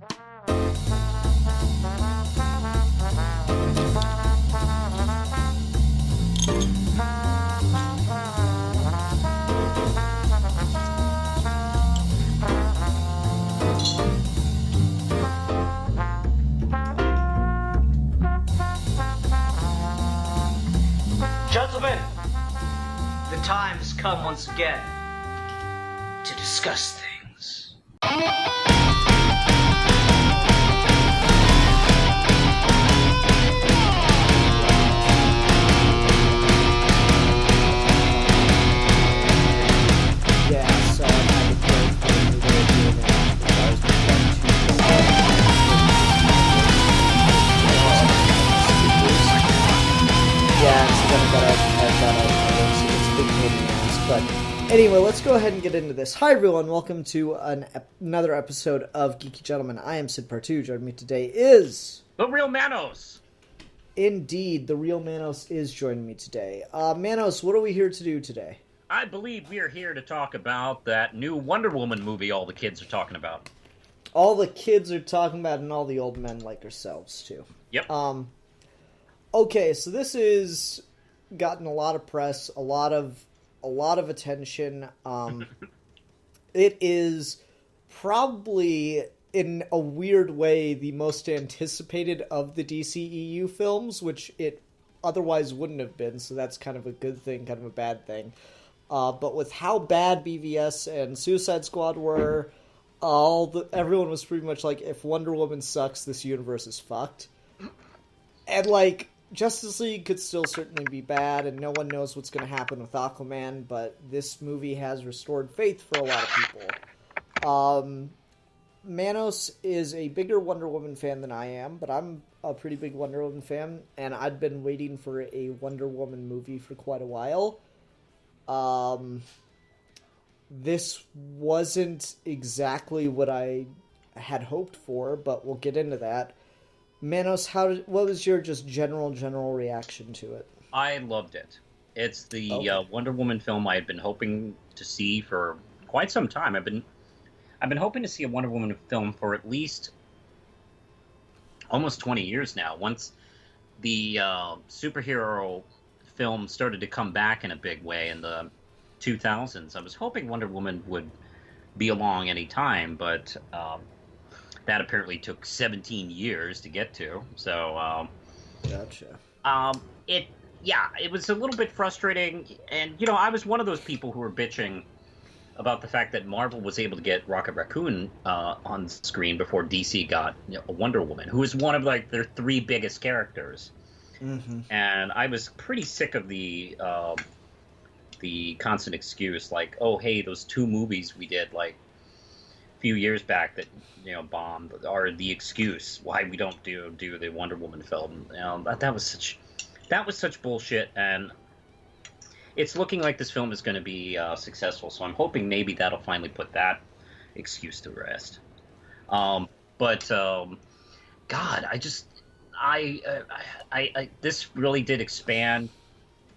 Gentlemen, the time has come once again to discuss things. Yeah, so I had to play for the new video now because it's a big pain in the ass, but anyway, let's go ahead and get into this. Hi everyone, welcome to another episode of Geeky Gentlemen. I am Sid Partu. Joining me today is... The real Manos! Indeed, the real Manos is joining me today. Manos, what are we here to do today? I believe we are here to talk about that new Wonder Woman movie all the kids are talking about. All the kids are talking about, and all the old men like ourselves too. Yep. Okay, so this is gotten a lot of press, a lot of attention. It is probably, in a weird way, the most anticipated of the DCEU films, which it otherwise wouldn't have been. So that's kind of a good thing, kind of a bad thing. But with how bad BVS and Suicide Squad were, everyone was pretty much like, if Wonder Woman sucks, this universe is fucked. And, like, Justice League could still certainly be bad, and no one knows what's going to happen with Aquaman, but this movie has restored faith for a lot of people. Manos is a bigger Wonder Woman fan than I am, but I'm a pretty big Wonder Woman fan, and I'd been waiting for a Wonder Woman movie for quite a while. This wasn't exactly what I had hoped for, but we'll get into that. Manos, what was your just general reaction to it? I loved it. It's the Wonder Woman film I had been hoping to see for quite some time. I've been hoping to see a Wonder Woman film for at least almost 20 years now. Once the superhero film started to come back in a big way in the 2000s, I was hoping Wonder Woman would be along any time, but that apparently took 17 years to get to. So, gotcha. It was a little bit frustrating, and I was one of those people who were bitching about the fact that Marvel was able to get Rocket Raccoon on screen before DC got a Wonder Woman, who is one of their three biggest characters. Mm-hmm. And I was pretty sick of the constant excuse, like, oh hey, those two movies we did a few years back that bombed are the excuse why we don't do the Wonder Woman film. That was such bullshit, and it's looking like this film is going to be successful. So I'm hoping maybe that'll finally put that excuse to rest. God, this really did expand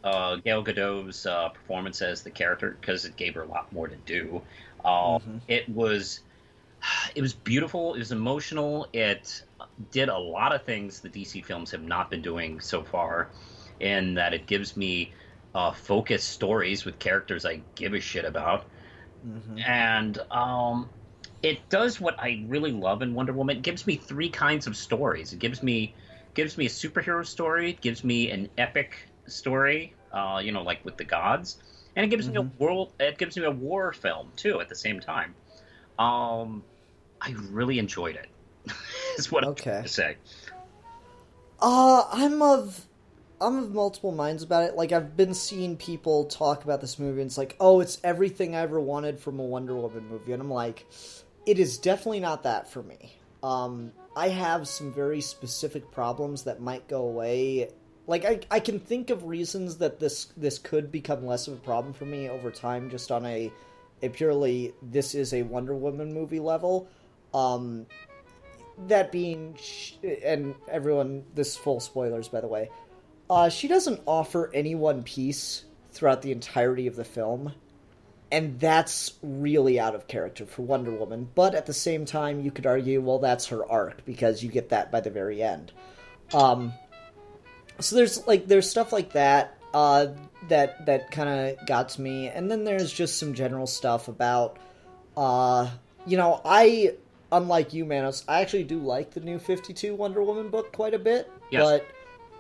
Gal Gadot's performance as the character, because it gave her a lot more to do. It was beautiful. It was emotional. It did a lot of things the DC films have not been doing so far, in that it gives me focused stories with characters I give a shit about. Mm-hmm. And it does what I really love in Wonder Woman. It gives me three kinds of stories. It gives me a superhero story. It gives me an epic story, like with the gods, and it gives me a war film too at the same time. I really enjoyed it. Is what I'm trying to say. I'm of multiple minds about it. Like, I've been seeing people talk about this movie, and it's like, oh, it's everything I ever wanted from a Wonder Woman movie, and I'm like, it is definitely not that for me. I have some very specific problems that might go away. Like, I can think of reasons that this could become less of a problem for me over time, just on a purely, this is a Wonder Woman movie level. That being, and everyone, this is full spoilers, by the way, she doesn't offer any one piece throughout the entirety of the film. And that's really out of character for Wonder Woman. But at the same time, you could argue, well, that's her arc, because you get that by the very end. So there's stuff like that that kind of got to me. And then there's just some general stuff about, unlike you, Manos, I actually do like the new 52 Wonder Woman book quite a bit. Yes. But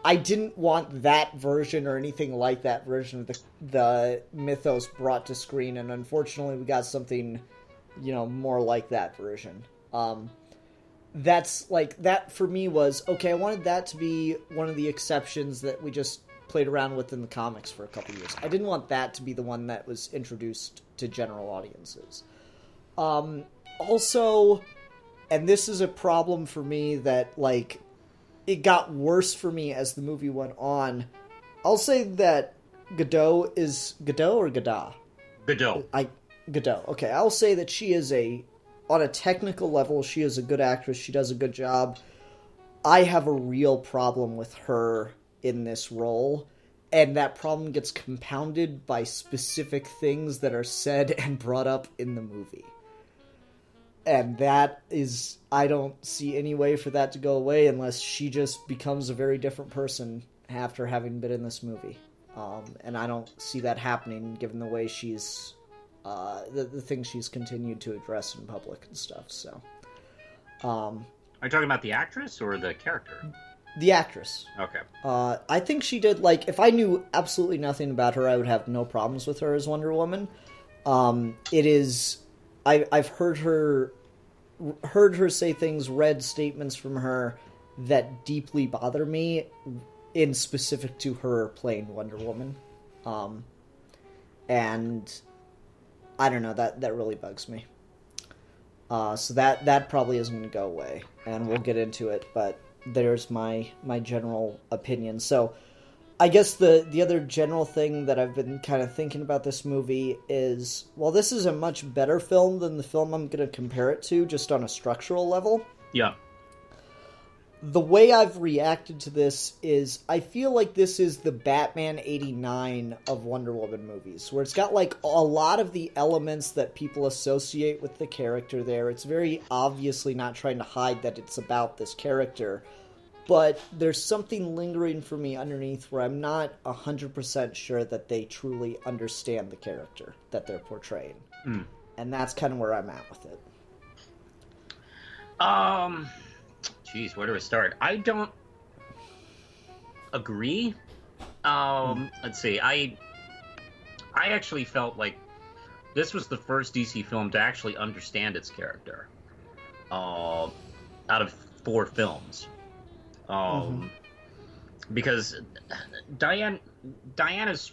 I didn't want that version or anything like that version of the mythos brought to screen, and unfortunately we got something, more like that version. That's like, that for me was, okay, I wanted that to be one of the exceptions that we just played around with in the comics for a couple years. I didn't want that to be the one that was introduced to general audiences. Also, and this is a problem for me that, like, it got worse for me as the movie went on. I'll say that Gadot is... Gadot or Gadot? Gadot. Gadot. Okay, I'll say that she is on a technical level, she is a good actress. She does a good job. I have a real problem with her in this role, and that problem gets compounded by specific things that are said and brought up in the movie. And that is, I don't see any way for that to go away unless she just becomes a very different person after having been in this movie. And I don't see that happening given the way she's, the things she's continued to address in public and stuff, so. Are you talking about the actress or the character? The actress. Okay. I think she did, like, if I knew absolutely nothing about her, I would have no problems with her as Wonder Woman. It is... I've heard her say things, read statements from her that deeply bother me, in specific to her playing Wonder Woman. And I don't know, that really bugs me. So that probably isn't going to go away, and we'll get into it, but there's my general opinion. So I guess the other general thing that I've been kind of thinking about this movie is, well, this is a much better film than the film I'm going to compare it to, just on a structural level. Yeah. The way I've reacted to this is, I feel like this is the Batman 89 of Wonder Woman movies, where it's got, like, a lot of the elements that people associate with the character there. It's very obviously not trying to hide that it's about this character, but there's something lingering for me underneath where I'm not 100% sure that they truly understand the character that they're portraying. Mm. And that's kind of where I'm at with it. Geez, where do I start? I don't agree. Let's see. I actually felt like this was the first DC film to actually understand its character. Out of 4 films. Because Diana's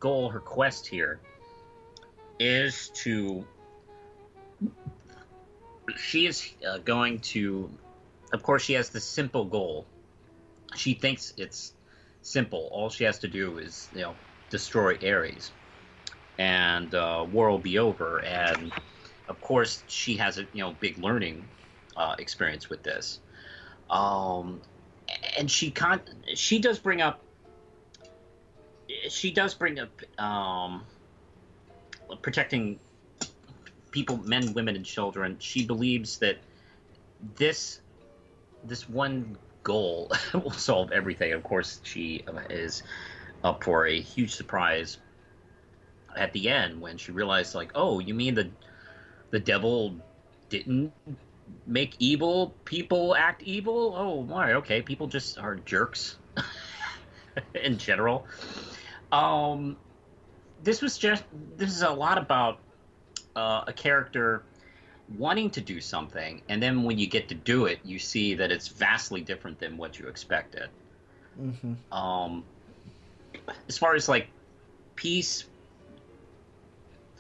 goal, her quest here, is to... She is going to... Of course, she has this simple goal. She thinks it's simple. All she has to do is, destroy Ares. And war will be over. And, of course, she has a, big learning experience with this. And she does bring up protecting people, men, women, and children. She believes that this one goal will solve everything. Of course, she is up for a huge surprise at the end when she realized, like, oh, you mean the devil didn't make evil people act evil? Oh, why? Okay, people just are jerks in general. This is a lot about a character wanting to do something, and then when you get to do it, you see that it's vastly different than what you expected. Mm-hmm. As far as, like, peace,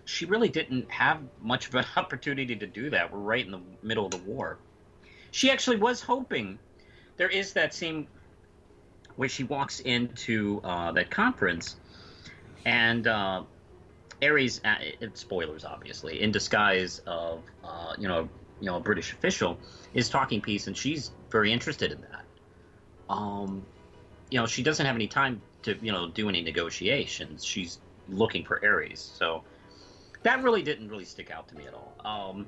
she really didn't have much of an opportunity to do that. We're right in the middle of the war. She actually was hoping. There is that scene where she walks into that conference, and Ares, spoilers obviously, in disguise of a British official, is talking peace, and she's very interested in that. She doesn't have any time to do any negotiations. She's looking for Ares. So that really didn't really stick out to me at all.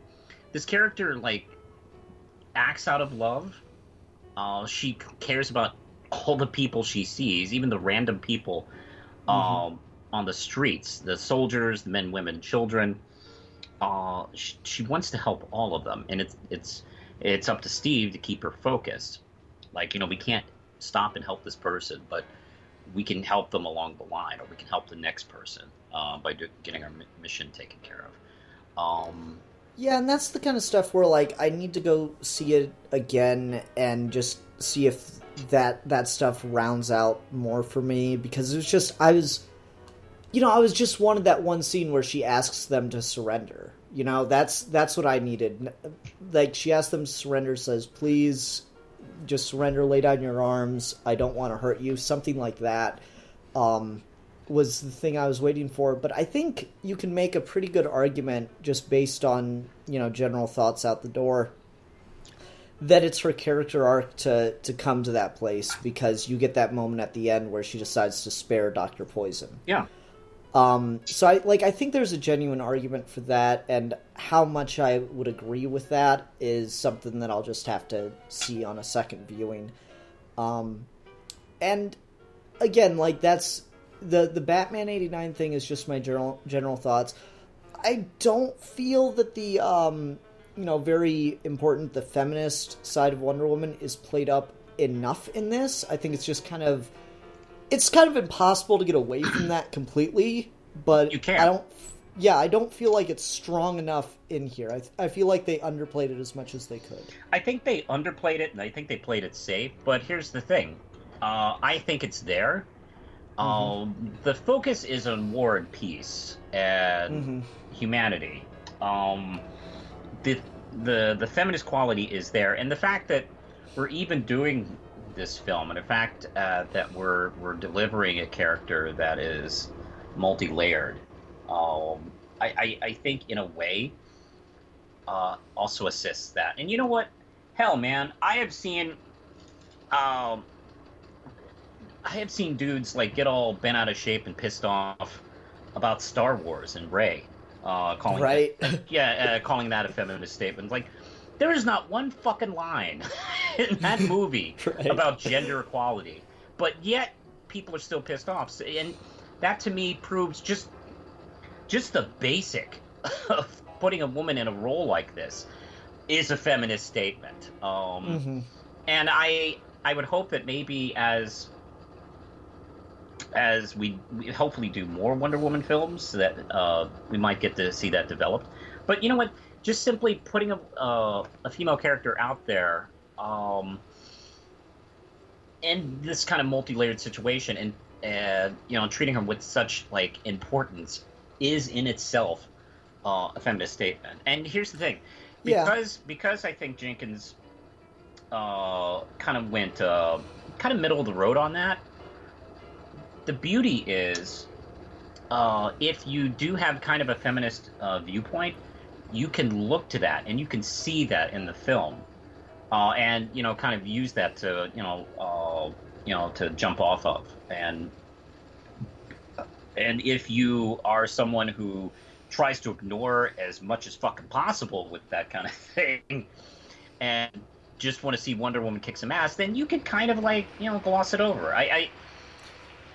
This character like acts out of love. She cares about all the people she sees, even the random people on the streets, the soldiers, the men, women, children. She wants to help all of them, and it's up to Steve to keep her focused. Like, we can't stop and help this person, but we can help them along the line, or we can help the next person by getting our mission taken care of. Yeah, and that's the kind of stuff where, like, I need to go see it again and just see if that stuff rounds out more for me, because it was just, I was just wanted that one scene where she asks them to surrender. That's what I needed. Like, she asks them to surrender, says, please just surrender, lay down your arms, I don't want to hurt you, something like that. Was the thing I was waiting for, but I think you can make a pretty good argument just based on, general thoughts out the door, that it's her character arc to come to that place, because you get that moment at the end where she decides to spare Dr. Poison. Yeah. So I think there's a genuine argument for that, and how much I would agree with that is something that I'll just have to see on a second viewing. And again, like, that's the Batman 89 thing is just my general thoughts. I don't feel that the very important, the feminist side of Wonder Woman is played up enough in this. I think it's just kind of impossible to get away from that completely, but you can't. I don't feel like it's strong enough in here. I feel like they underplayed it as much as they could. I think they underplayed it, and I think they played it safe, but here's the thing. I think it's there. The focus is on war and peace and humanity. The feminist quality is there, and the fact that we're even doing this film, and the fact that we're delivering a character that is multi-layered, I think in a way also assists that. And you know what? Hell, man, I have seen dudes like get all bent out of shape and pissed off about Star Wars and Rey, calling that a feminist statement. Like, there is not one fucking line in that movie about gender equality, but yet people are still pissed off. And that to me proves just the basic of putting a woman in a role like this is a feminist statement. And I would hope that maybe as we hopefully do more Wonder Woman films, that we might get to see that developed. But you know what? Just simply putting a female character out there in this kind of multi-layered situation, and treating her with such like importance is in itself a feminist statement. And here's the thing, because I think Jenkins kind of went kind of middle of the road on that. The beauty is, if you do have kind of a feminist viewpoint, you can look to that and you can see that in the film, and kind of use that to to jump off of. And if you are someone who tries to ignore as much as fucking possible with that kind of thing, and just want to see Wonder Woman kick some ass, then you can kind of like gloss it over.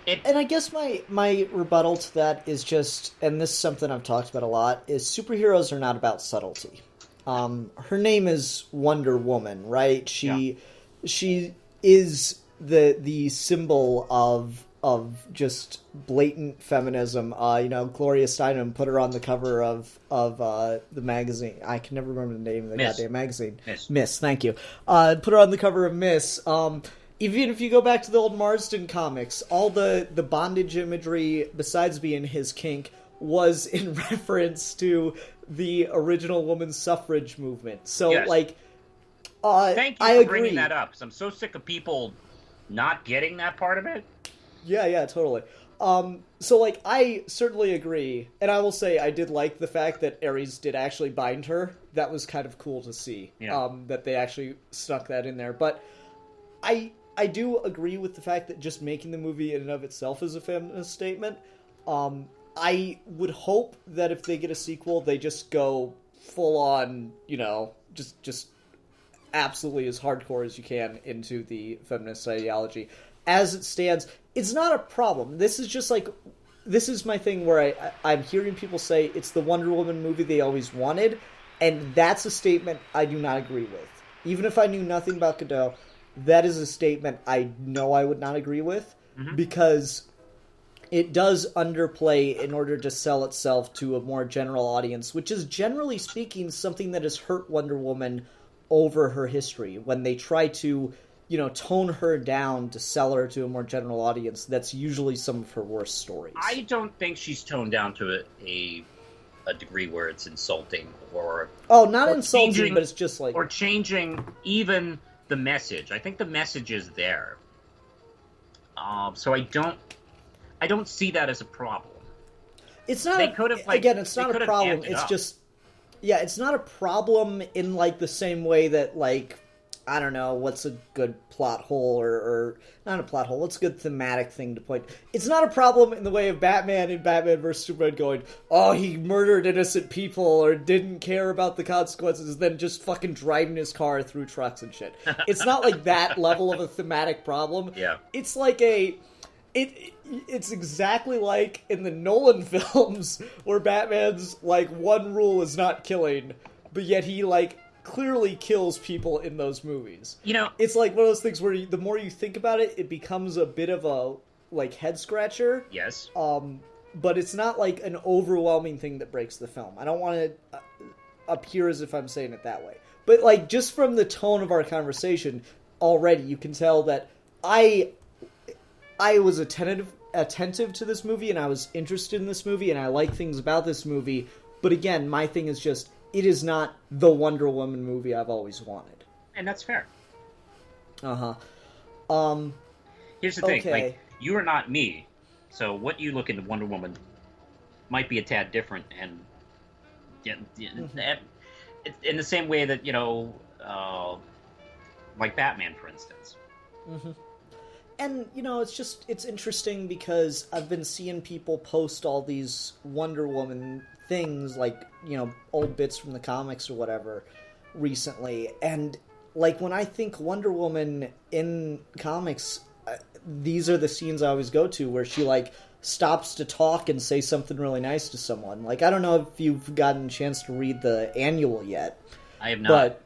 And I guess my rebuttal to that is just, and this is something I've talked about a lot, is superheroes are not about subtlety. Her name is Wonder Woman, right? She is the symbol of just blatant feminism. Gloria Steinem put her on the cover of the magazine. I can never remember the name of the goddamn magazine. Miss, thank you. Put her on the cover of Miss. Even if you go back to the old Marsden comics, all the bondage imagery, besides being his kink, was in reference to the original women's suffrage movement. So, thank you for bringing that up, because I'm so sick of people not getting that part of it. Yeah, totally. So, I certainly agree, and I will say I did like the fact that Ares did actually bind her. That was kind of cool to see, that they actually stuck that in there. But I do agree with the fact that just making the movie in and of itself is a feminist statement. I would hope that if they get a sequel, they just go full on, just absolutely as hardcore as you can into the feminist ideology. As it stands, it's not a problem. This is just like, this is my thing where I'm hearing people say it's the Wonder Woman movie they always wanted, and that's a statement I do not agree with. Even if I knew nothing about Galdot, that is a statement I know I would not agree with, because it does underplay in order to sell itself to a more general audience, which is, generally speaking, something that has hurt Wonder Woman over her history. When they try to, tone her down to sell her to a more general audience, that's usually some of her worst stories. I don't think she's toned down to a degree where it's insulting or... Oh, not insulting, but it's just like... Or changing even the message. I think the message is there. So I don't see that as a problem. It's not. It's not a problem. It's just, it's not a problem in like the same way that, like, I don't know, what's a good plot hole or not a plot hole. What's a good thematic thing to point? It's not a problem in the way of Batman in Batman vs Superman going, oh, he murdered innocent people or didn't care about the consequences, then just fucking driving his car through trucks and shit. It's not like that level of a thematic problem. Yeah. It's like it's exactly like in the Nolan films where Batman's like one rule is not killing, but yet he like clearly kills people in those movies. It's like one of those things where the more you think about it, it becomes a bit of a like head scratcher. Yes. But it's not like an overwhelming thing that breaks the film. I don't want to appear as if I'm saying it that way. But like just from the tone of our conversation already, you can tell that I was attentive to this movie, and I was interested in this movie, and I like things about this movie. But again, my thing is just, it is not the Wonder Woman movie I've always wanted. And that's fair. Here's the thing, like, you are not me, so what you look into Wonder Woman might be a tad different, and in the same way that, like Batman, for instance. And, it's interesting because I've been seeing people post all these Wonder Woman things, like, old bits from the comics or whatever recently. And, like, when I think Wonder Woman in comics, these are the scenes I always go to where she, like, stops to talk and say something really nice to someone. Like, I don't know if you've gotten a chance to read the annual yet. I have not. But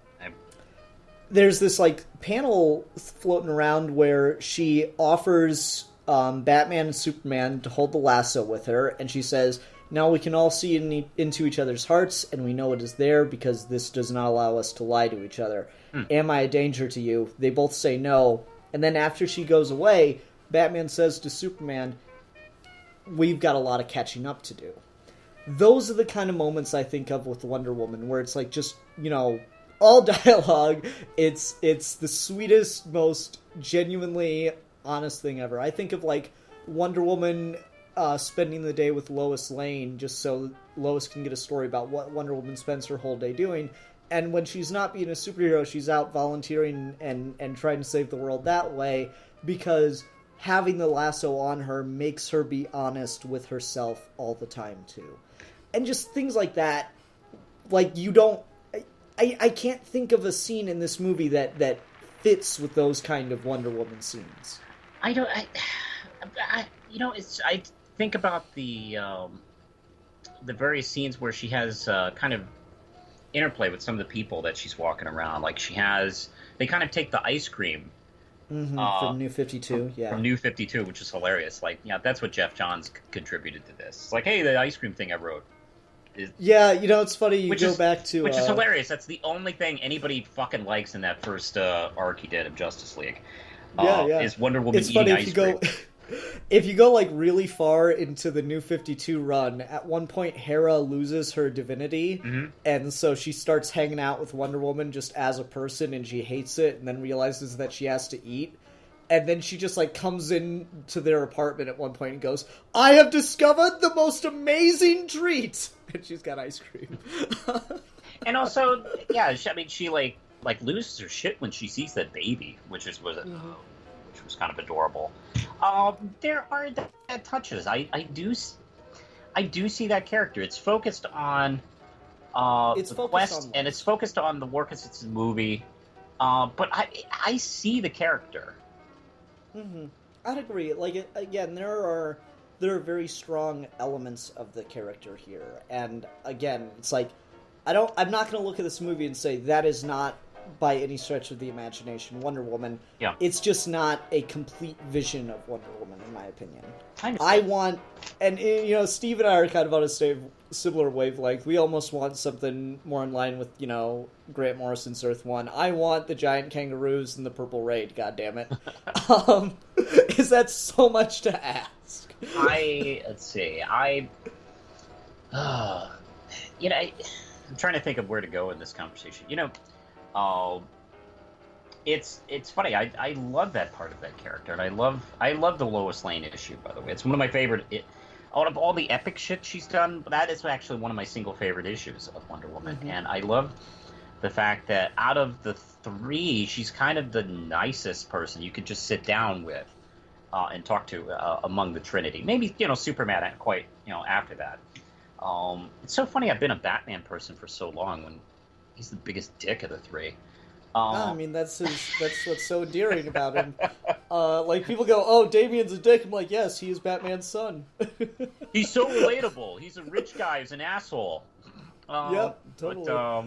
there's this, like, panel floating around where she offers Batman and Superman to hold the lasso with her, and she says, now we can all see into each other's hearts, and we know it is there because this does not allow us to lie to each other. Am I a danger to you? They both say no, and then after she goes away, Batman says to Superman, we've got a lot of catching up to do. Those are the kind of moments I think of with Wonder Woman, where it's like just, all dialogue. It's the sweetest, most genuinely honest thing ever. I think of like Wonder Woman spending the day with Lois Lane just so Lois can get a story about what Wonder Woman spends her whole day doing. And when she's not being a superhero, she's out volunteering and trying to save the world that way, because having the lasso on her makes her be honest with herself all the time too. And just things like that, like I can't think of a scene in this movie that fits with those kind of Wonder Woman scenes. I think about the various scenes where she has kind of interplay with some of the people that she's walking around. Like they kind of take the ice cream from New 52, from New 52, which is hilarious. Like, that's what Jeff Johns contributed to this. It's like, hey, the ice cream thing I wrote. It's funny, you go back to... Which is hilarious. That's the only thing anybody fucking likes in that first arc he did of Justice League. Is Wonder Woman eating ice cream. If you go, like, really far into the New 52 run, at one point Hera loses her divinity, and so she starts hanging out with Wonder Woman just as a person, and she hates it, and then realizes that she has to eat. And then she just, like, comes in to their apartment at one point and goes, I have discovered the most amazing treat! And she's got ice cream. And also, she loses her shit when she sees that baby, which was kind of adorable. There are touches. I I do see that character. It's focused on It's the focused quest, on and Liz. it's focused on the war because it's a movie. But I see the character. I'd agree. Like again, there are very strong elements of the character here, and again, it's like I'm not going to look at this movie and say that is not by any stretch of the imagination Wonder Woman. Yeah. It's just not a complete vision of Wonder Woman, in my opinion. I want, and Steve and I are kind of on a similar wavelength. We almost want something more in line with Grant Morrison's Earth One. I want the giant kangaroos and the purple raid. God damn it! Is that so much to ask? Let's see. I'm trying to think of where to go in this conversation. It's funny. I love that part of that character, and I love the Lois Lane issue. By the way, it's one of my favorite. Out of all the epic shit she's done, that is actually one of my single favorite issues of Wonder Woman, and I love the fact that out of the three, she's kind of the nicest person you could just sit down with and talk to among the Trinity. Maybe Superman quite after that. It's so funny. I've been a Batman person for so long when he's the biggest dick of the three. I mean, that's what's so endearing about him. Like, people go, "Oh, Damian's a dick." I'm like, yes, he is Batman's son. He's so relatable. He's a rich guy who's an asshole. Yep, totally. But,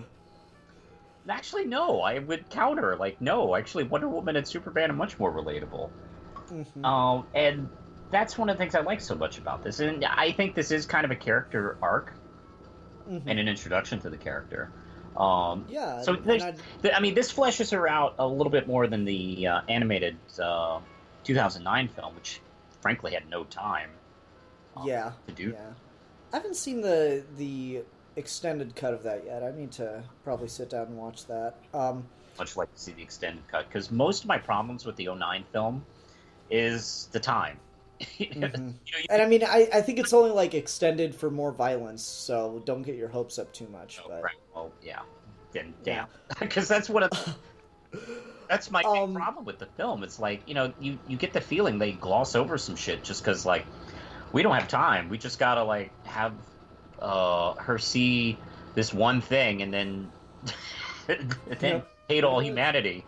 actually, no. I would counter. Like, no. Actually, Wonder Woman and Superman are much more relatable. And that's one of the things I like so much about this. And I think this is kind of a character arc and an introduction to the character. Yeah. So this fleshes her out a little bit more than the animated 2009 film, which frankly had no time. To do. Yeah. I haven't seen the extended cut of that yet. I need to probably sit down and watch that. Much like to see the extended cut, because most of my problems with the 2009 film is the time. And I mean, I think it's only like extended for more violence, so don't get your hopes up too much. Oh, but right. Well, yeah. Then damn, because that's one of that's my big problem with the film. It's like you get the feeling they gloss over some shit just because like we don't have time. We just gotta like have her see this one thing and then hate all humanity.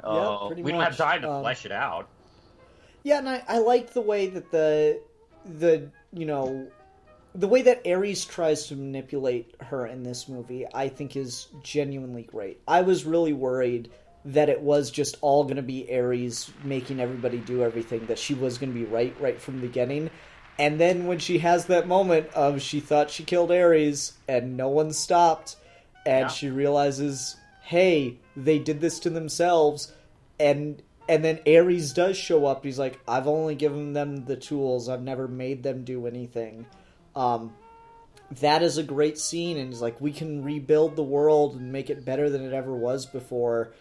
We don't have time to flesh it out. Yeah, and I like the way that the way that Ares tries to manipulate her in this movie, I think is genuinely great. I was really worried that it was just all going to be Ares making everybody do everything, that she was going to be right from the beginning. And then when she has that moment of she thought she killed Ares and no one stopped, and she realizes, hey, they did this to themselves, and then Ares does show up. He's like, I've only given them the tools. I've never made them do anything. That is a great scene, and he's like, we can rebuild the world and make it better than it ever was before.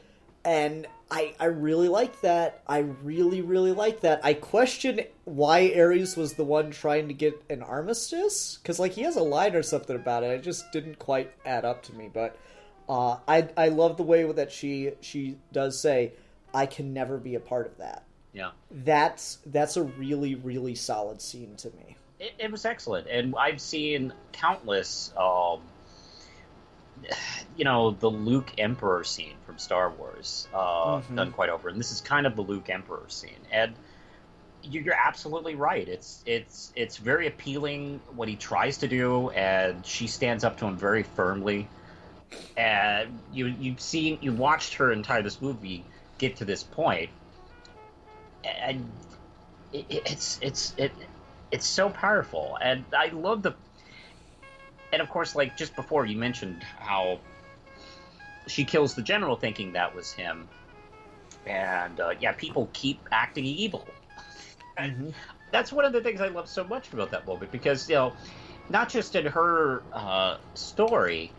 And I really like that. I really, really like that. I question why Ares was the one trying to get an armistice, because like he has a line or something about it. It just didn't quite add up to me. But I love the way that she does say, I can never be a part of that. Yeah, that's a really, really solid scene to me. It was excellent, and I've seen countless, the Luke Emperor scene from Star Wars done quite over, and this is kind of the Luke Emperor scene. And you're absolutely right. It's very appealing what he tries to do, and she stands up to him very firmly. And you watched her entire this movie get to this point, and it's so powerful, and I love and of course, like just before you mentioned how she kills the general thinking that was him, and people keep acting evil. And that's one of the things I love so much about that movie, because not just in her story,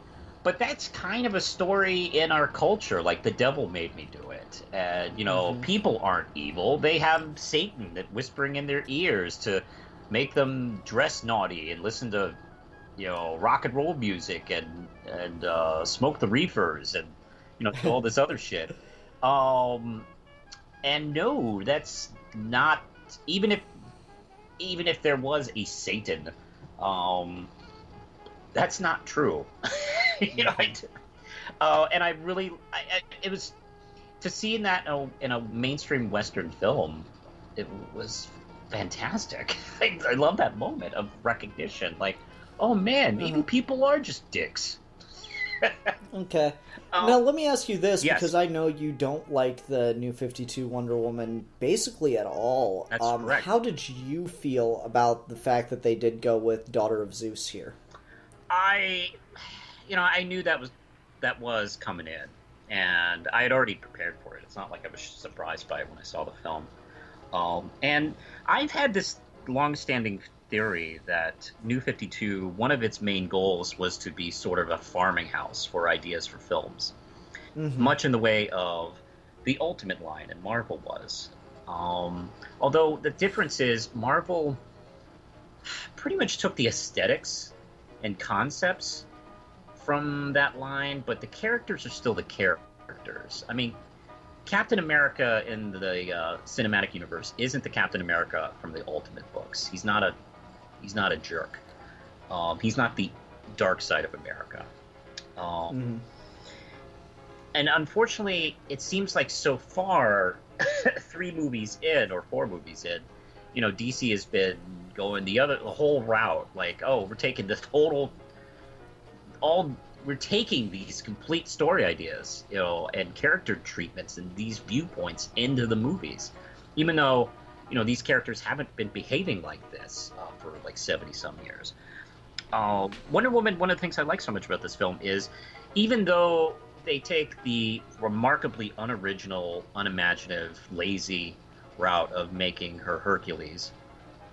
but that's kind of a story in our culture. Like, the devil made me do it, and people aren't evil. They have Satan that whispering in their ears to make them dress naughty and listen to rock and roll music and smoke the reefers and do all this other shit. And no, that's not, even if there was a Satan That's not true. you know, and I really, it was to see that in a mainstream Western film. It was fantastic. I love that moment of recognition. Like, oh man, maybe people are just dicks. Okay. Now let me ask you this, yes. because I know you don't like the New 52 Wonder Woman basically at all. That's correct. How did you feel about the fact that they did go with Daughter of Zeus here? I knew that was coming in, and I had already prepared for it. It's not like I was surprised by it when I saw the film. And I've had this long-standing theory that New 52, one of its main goals was to be sort of a farming house for ideas for films, much in the way of the Ultimate line in Marvel was. Although the difference is Marvel pretty much took the aesthetics and concepts from that line, but the characters are still the characters. I mean, Captain America in the cinematic universe isn't the Captain America from the Ultimate books. He's not a jerk. He's not the dark side of America. And unfortunately, it seems like so far, 3 movies in or 4 movies in, DC has been going the whole route. Like, oh, we're taking this we're taking these complete story ideas, and character treatments and these viewpoints into the movies, even though, these characters haven't been behaving like this for like 70-some years. Wonder Woman, one of the things I like so much about this film is, even though they take the remarkably unoriginal, unimaginative, lazy route of making her Hercules,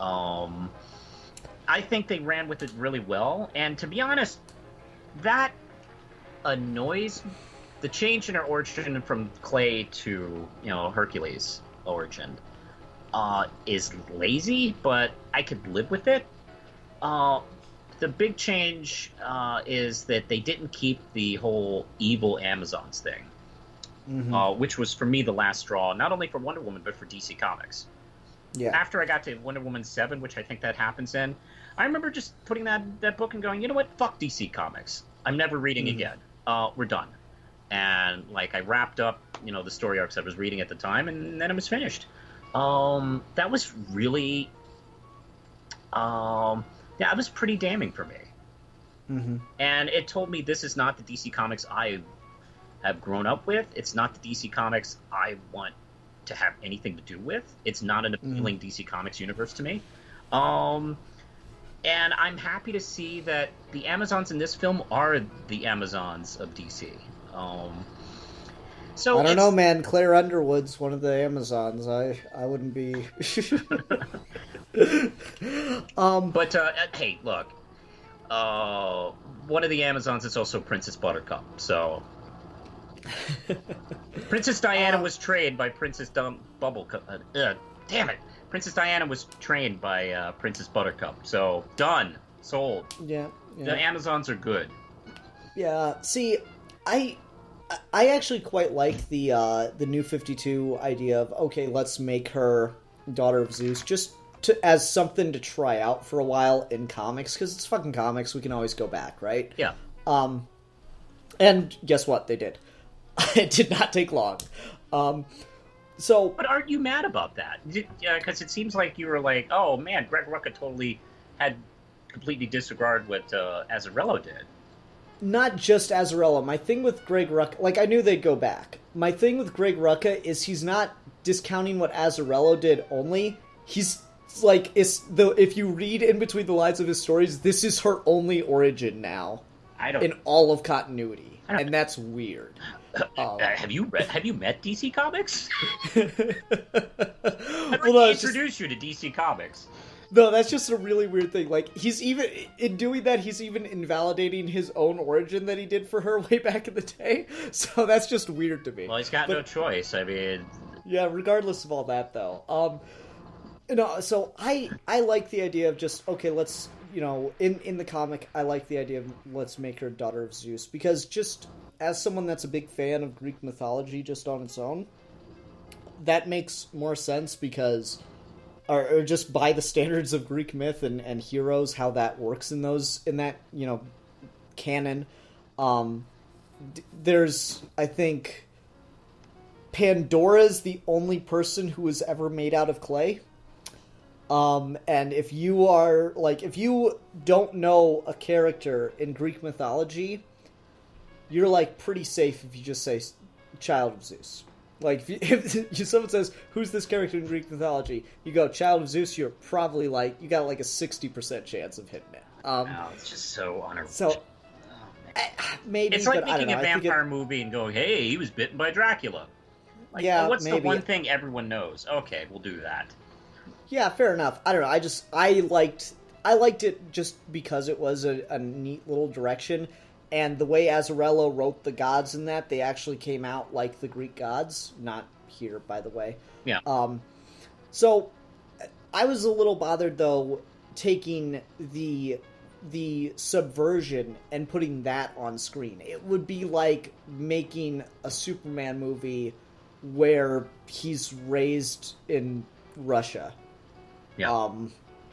I think they ran with it really well. And to be honest, that annoys the change in her origin from clay to Hercules origin is lazy, but I could live with it. The big change is that they didn't keep the whole evil Amazons thing, which was for me the last straw, not only for Wonder Woman but for DC Comics. Yeah. After I got to Wonder Woman 7, which I think that happens in, I remember just putting that book and going, you know what, fuck DC Comics. I'm never reading again. We're done. And I wrapped up, the story arcs I was reading at the time, and then it was finished. That was really, it was pretty damning for me. And it told me this is not the DC Comics I have grown up with. It's not the DC Comics I want to have anything to do with. It's not an appealing DC Comics universe to me. And I'm happy to see that the Amazons in this film are the Amazons of DC. So I don't know, man. Claire Underwood's one of the Amazons. I wouldn't be. But hey, look. One of the Amazons is also Princess Buttercup. So Princess Diana was trained by Princess Bubblecup. Damn it. Princess Diana was trained by Princess Buttercup. So, done. Sold. Yeah. The Amazons are good. Yeah. See, I actually quite like the New 52 idea of, okay, let's make her Daughter of Zeus just as something to try out for a while in comics, because it's fucking comics. We can always go back, right? Yeah. And guess what? They did. It did not take long. But aren't you mad about that? Because it seems like you were like, oh man, Greg Rucka totally had completely disregarded what Azzarello did. Not just Azzarello. My thing with Greg Rucka, I knew they'd go back. My thing with Greg Rucka is he's not discounting what Azzarello did only. He's if you read in between the lines of his stories, this is her only origin now. In all of continuity. And that's weird. Have you met DC Comics? I'd introduce you to DC Comics. No, that's just a really weird thing. He's even in doing that, he's even invalidating his own origin that he did for her way back in the day. So that's just weird to me. Well, he's got no choice. I mean, yeah. Regardless of all that, though, so I like the idea of just, okay, let's in the comic, I like the idea of let's make her Daughter of Zeus, because just as someone that's a big fan of Greek mythology just on its own, that makes more sense, because or just by the standards of Greek myth and heroes, how that works in that canon. There's, I think, Pandora's the only person who was ever made out of clay. And if you don't know a character in Greek mythology, you're like pretty safe if you just say child of Zeus. Like if someone says, "Who's this character in Greek mythology?" You go, "Child of Zeus." You're probably like you got like a 60% chance of hitting it. It's just so unoriginal. So maybe it's like but making a vampire movie and going, "Hey, he was bitten by Dracula." Like, yeah, what's maybe. the one thing everyone knows? Okay, we'll do that. Yeah, fair enough. I don't know. I liked it just because it was a neat little direction, and the way Azzarello wrote the gods in that, they actually came out like the Greek gods. Not here, by the way. Yeah. So I was a little bothered though, taking the subversion and putting that on screen. It would be like making a Superman movie where he's raised in Russia. Yeah.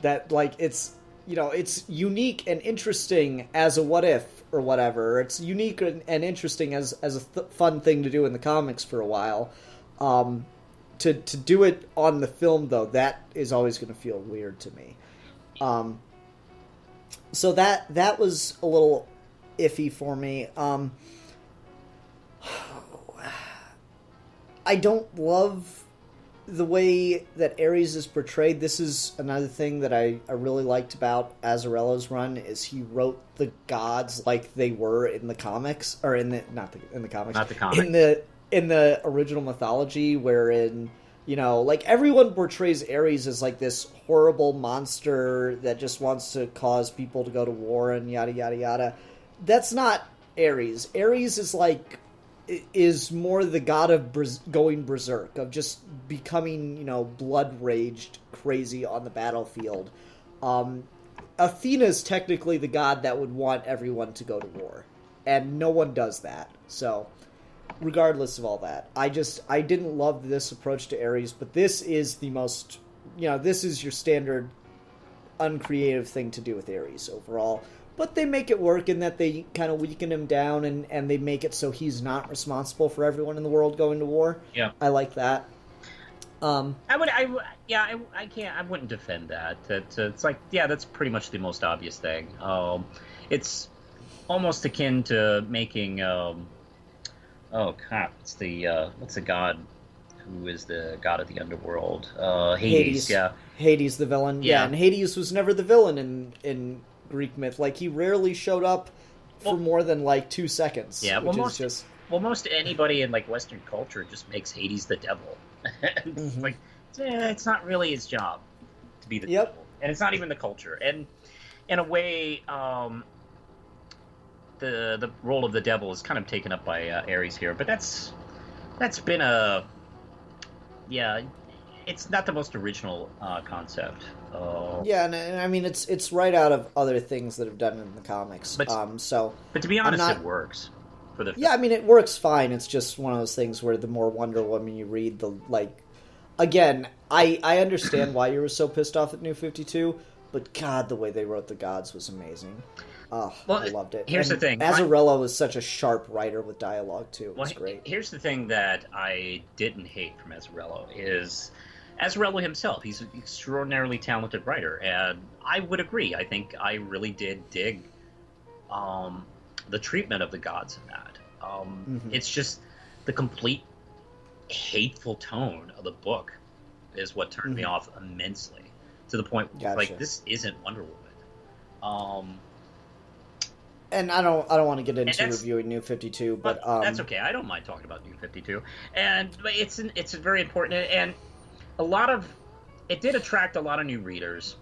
That like it's unique and interesting as a what if or whatever. It's unique and interesting as a fun thing to do in the comics for a while. To do it on the film though, that is always going to feel weird to me. So that was a little iffy for me. I don't love the way that Ares is portrayed. This is another thing that I really liked about Azzarello's run, is he wrote the gods like they were in the comics, or in the original mythology, wherein like everyone portrays Ares as like this horrible monster that just wants to cause people to go to war and yada yada yada. That's not Ares. Ares is more the god of going berserk, of just becoming, blood raged crazy on the battlefield. Athena's technically the god that would want everyone to go to war, and no one does that. So, regardless of all that, I didn't love this approach to Ares, but this is the most, this is your standard uncreative thing to do with Ares overall. But they make it work in that they kind of weaken him down and they make it so he's not responsible for everyone in the world going to war. Yeah. I like that. I wouldn't defend that. It's like, yeah, that's pretty much the most obvious thing. It's almost akin to making, it's what's the god who is the god of the underworld? Hades. Yeah. Hades, the villain. Yeah, and Hades was never the villain in Greek myth. Like, he rarely showed up for more than like 2 seconds. Yeah, most anybody in like Western culture just makes Hades the devil. It's like, it's not really his job to be the devil, and it's not even the culture. And in a way, the role of the devil is kind of taken up by Ares here, but that's been it's not the most original concept. And I mean it's right out of other things that have done in the comics. But to be honest, it works for the film. Yeah, I mean it works fine. It's just one of those things where the more Wonder Woman you read, the again, I understand why you were so pissed off at New 52, but God, the way they wrote the gods was amazing. I loved it. Here's the thing. Azzarello was such a sharp writer with dialogue too. It was great. Here's the thing that I didn't hate from Azzarello is Azzarello himself. He's an extraordinarily talented writer, and I would agree. I think I really did dig the treatment of the gods in that. It's just the complete hateful tone of the book is what turned me off immensely, to the point like this isn't Wonder Woman. And I don't want to get into reviewing New 52, but that's okay. I don't mind talking about New 52, and it's very important, and it did attract a lot of new readers,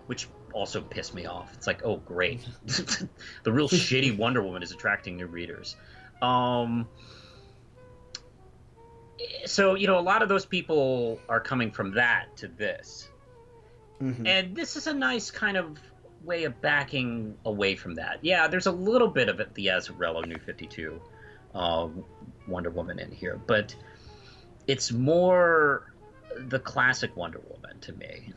which also pissed me off. It's like, oh great, the real shitty Wonder Woman is attracting new readers. So a lot of those people are coming from that to this, and this is a nice kind of way of backing away from that. Yeah, there's a little bit of it, the Azzarello New 52 Wonder Woman in here, but it's more the classic Wonder Woman to me.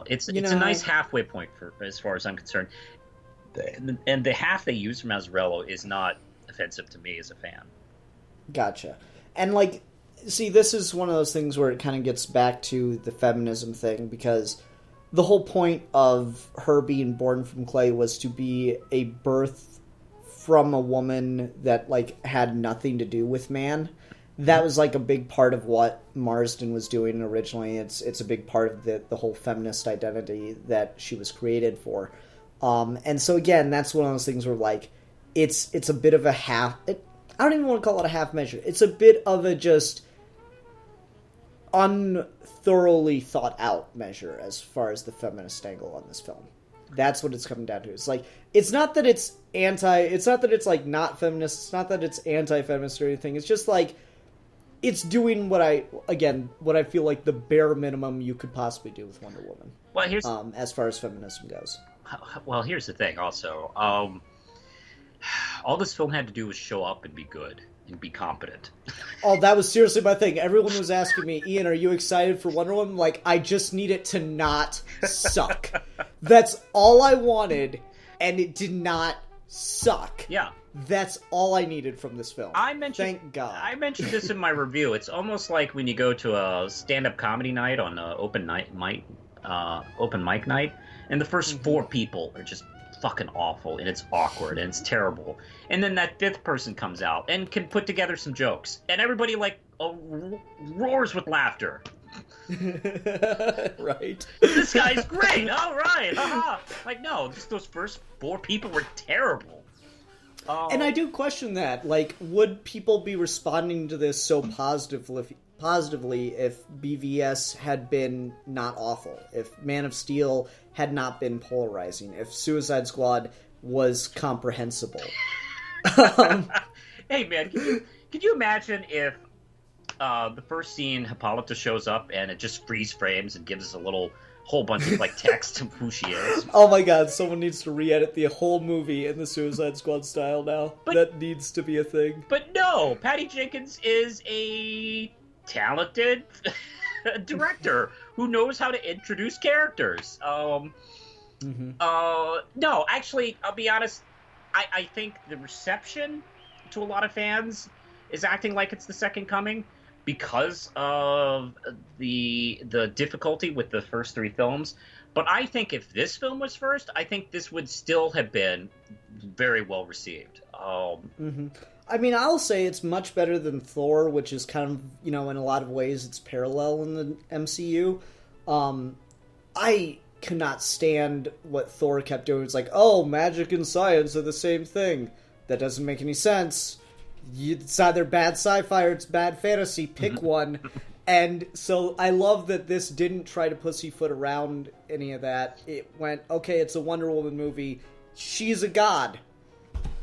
It's You a know- nice halfway point for as far as I'm concerned. And the half they use from Mazzarello is not offensive to me as a fan. Gotcha. And, like, see, this is one of those things where it kind of gets back to the feminism thing, because the whole point of her being born from clay was to be a birth from a woman that, like, had nothing to do with man. That was, like, a big part of what Marsden was doing originally. It's a big part of the whole feminist identity that she was created for. And so, again, that's one of those things where, like, it's a bit of a half... I don't even want to call it a half measure. It's a bit of a just unthoroughly thought out measure as far as the feminist angle on this film. That's what it's coming down to. It's like, it's not that it's like not feminist, it's not that it's anti-feminist or anything. It's just like, it's doing what I feel like the bare minimum you could possibly do with Wonder Woman. Well, here's as far as feminism goes. Well, here's the thing also. All this film had to do was show up and be good and be competent. Oh, that was seriously my thing. Everyone was asking me, Ian, are you excited for Wonder Woman? Like, I just need it to not suck. That's all I wanted, and it did not suck. Yeah. That's all I needed from this film. Thank God. I mentioned this in my review. It's almost like when you go to a stand-up comedy night on open mic night, and the first four people are just fucking awful, and it's awkward, and it's terrible. And then that fifth person comes out and can put together some jokes, and everybody like roars with laughter. Right. This guy's great. All right. Haha. Like, no, just those first four people were terrible. And I do question that. Like, would people be responding to this so positively if BVS had been not awful? If Man of Steel had not been polarizing? If Suicide Squad was comprehensible? Hey, man, could you imagine if the first scene, Hippolyta shows up and it just freeze frames and gives us a whole bunch of like text of who she is? Oh my god, someone needs to re-edit the whole movie in the Suicide Squad style now. That needs to be a thing. But no, Patty Jenkins is a talented director who knows how to introduce characters. No, actually, I'll be honest, I think the reception to a lot of fans is acting like it's the Second Coming because of the difficulty with the first three films. But I think if this film was first, I think this would still have been very well received. I mean, I'll say it's much better than Thor, which is kind of, in a lot of ways, it's parallel in the MCU. I cannot stand what Thor kept doing. It's like, oh, magic and science are the same thing. That doesn't make any sense. It's either bad sci-fi or it's bad fantasy. Pick one. And so I love that this didn't try to pussyfoot around any of that. It went, okay, it's a Wonder Woman movie. She's a god.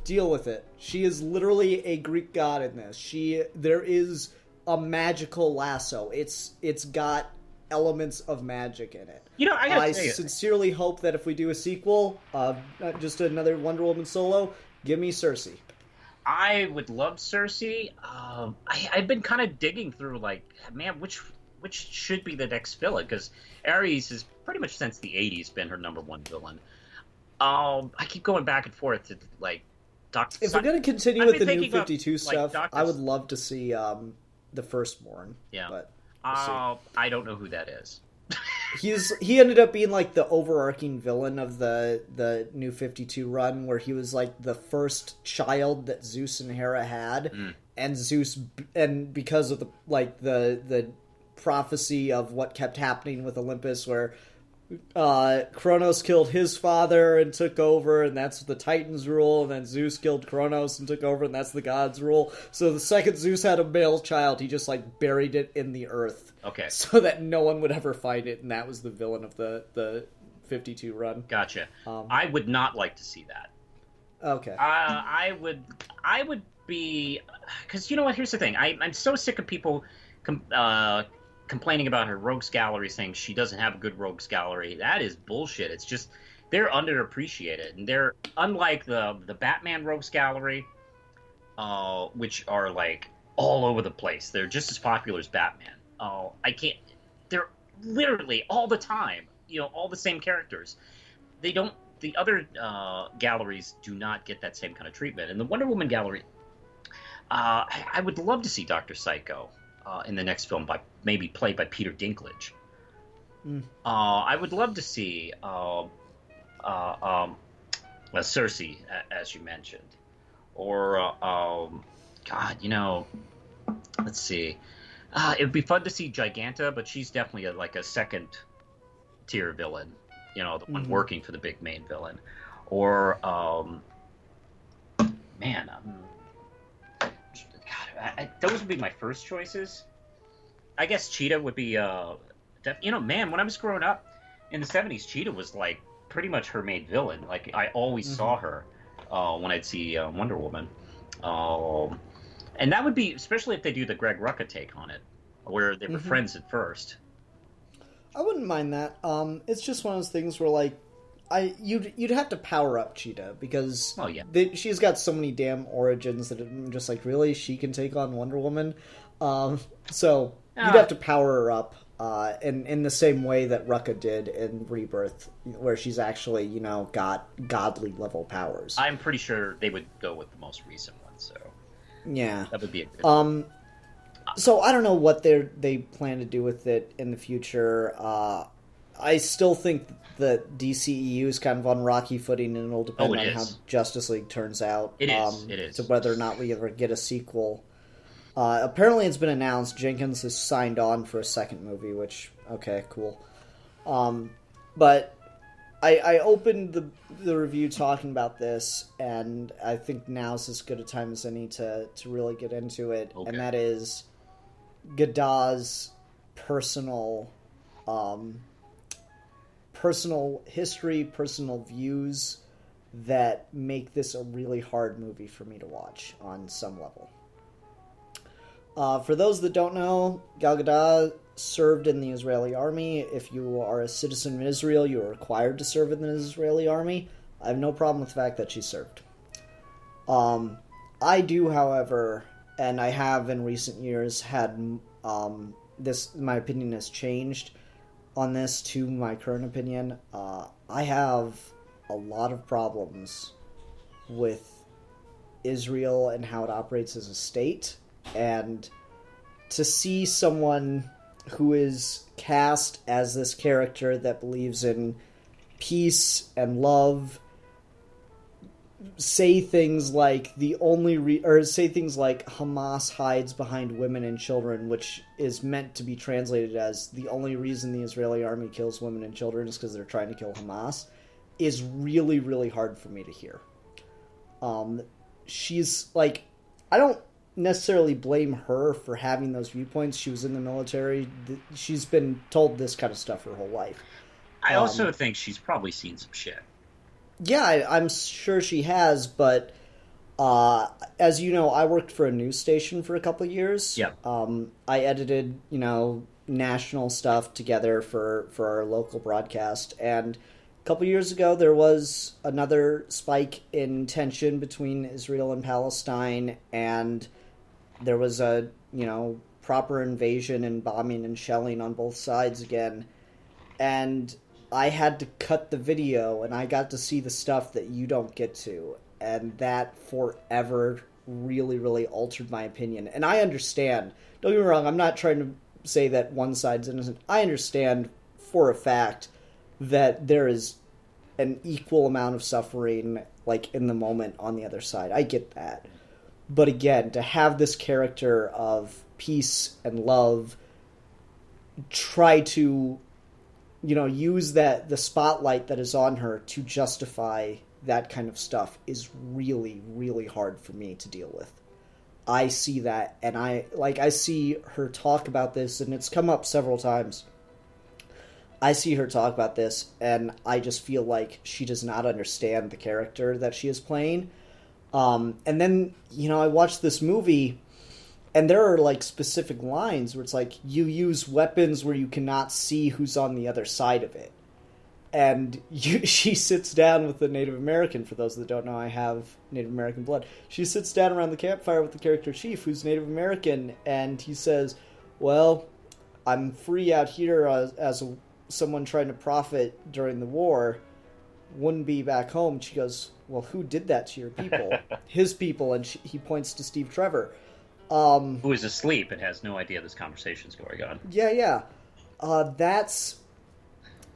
Deal with it. She is literally a Greek god in this. There is a magical lasso. It's got elements of magic in it. I sincerely hope that if we do a sequel, just another Wonder Woman solo, give me Cersei. I would love Cersei. I've been kind of digging through, like, man, which should be the next villain? Because Ares has pretty much since the 80s been her number one villain. I keep going back and forth to, like, If we're going to continue with the New 52 stuff, I would love to see the Firstborn. Yeah. But I don't know who that is. He ended up being like the overarching villain of the New 52 run, where he was like the first child that Zeus and Hera had, and because of the prophecy of what kept happening with Olympus, where Kronos killed his father and took over, and that's the Titans rule, and then Zeus killed Kronos and took over, and that's the gods rule. So the second Zeus had a male child, he just like buried it in the earth. Okay. So that no one would ever find it, and that was the villain of the 52 run. Gotcha. I would not like to see that. Okay. I would be, because you know what? Here's the thing. I'm so sick of people complaining about her rogues gallery, saying she doesn't have a good rogues gallery. That is bullshit. It's just they're underappreciated, and they're unlike the Batman rogues gallery, which are like all over the place. They're just as popular as Batman. I can't. literally all the time. All the same characters. They don't. The other galleries do not get that same kind of treatment. And the Wonder Woman gallery, I would love to see Dr. Psycho in the next film, maybe played by Peter Dinklage. I would love to see Cersei, as you mentioned, or God, let's see. It would be fun to see Giganta, but she's definitely a second tier villain. The one working for the big main villain, or those would be my first choices. I guess Cheetah would be. When I was growing up in the 70s, Cheetah was like pretty much her main villain. Like I always saw her when I'd see Wonder Woman, and that would be especially if they do the Greg Rucka take on it, where they were friends at first. I wouldn't mind that. It's just one of those things where like you'd have to power up Cheetah because she's got so many damn origins that I'm just like, really, she can take on Wonder Woman. So you'd have to power her up in the same way that Rucka did in Rebirth, where she's actually got godly level powers. I'm pretty sure they would go with the most recent one, so yeah, that would be a good one. So I don't know what they plan to do with it in the future. I still think that DCEU is kind of on rocky footing, and it'll depend on how Justice League turns out. It is. To whether or not we ever get a sequel. Apparently it's been announced Jenkins has signed on for a second movie, which, okay, cool. But I opened the review talking about this, and I think now's as good a time as any to really get into it, and that is Gadot's personal history, personal views that make this a really hard movie for me to watch on some level. For those that don't know, Gal Gadot served in the Israeli army. If you are a citizen of Israel, you are required to serve in the Israeli army. I have no problem with the fact that she served. I do, however, and I have in recent years had my opinion has changed on this to my current opinion. I have a lot of problems with Israel and how it operates as a state, and to see someone who is cast as this character that believes in peace and love say things like say things like Hamas hides behind women and children, which is meant to be translated as the only reason the Israeli army kills women and children is because they're trying to kill Hamas, is really, really hard for me to hear. She's like, I don't necessarily blame her for having those viewpoints. She was in the military. She's been told this kind of stuff her whole life. I also think she's probably seen some shit. Yeah, I'm sure she has, but as you know, I worked for a news station for a couple of years. Yeah. I edited, national stuff together for our local broadcast, and a couple of years ago there was another spike in tension between Israel and Palestine, and there was a, proper invasion and bombing and shelling on both sides again, and I had to cut the video, and I got to see the stuff that you don't get to, and that forever really, really altered my opinion. And I understand. Don't get me wrong, I'm not trying to say that one side's innocent. I understand for a fact that there is an equal amount of suffering, like, in the moment on the other side. I get that. But again, to have this character of peace and love try to use the spotlight that is on her to justify that kind of stuff is really, really hard for me to deal with. I see that, and I see her talk about this, and it's come up several times. I see her talk about this, and I just feel like she does not understand the character that she is playing. And then, I watched this movie, and there are, like, specific lines where it's like, you use weapons where you cannot see who's on the other side of it. And she sits down with the Native American. For those that don't know, I have Native American blood. She sits down around the campfire with the character Chief, who's Native American, and he says, well, I'm free out here as someone trying to profit during the war. Wouldn't be back home. She goes, well, who did that to your people? His people. And he points to Steve Trevor. Who is asleep and has no idea this conversation's going on. Yeah.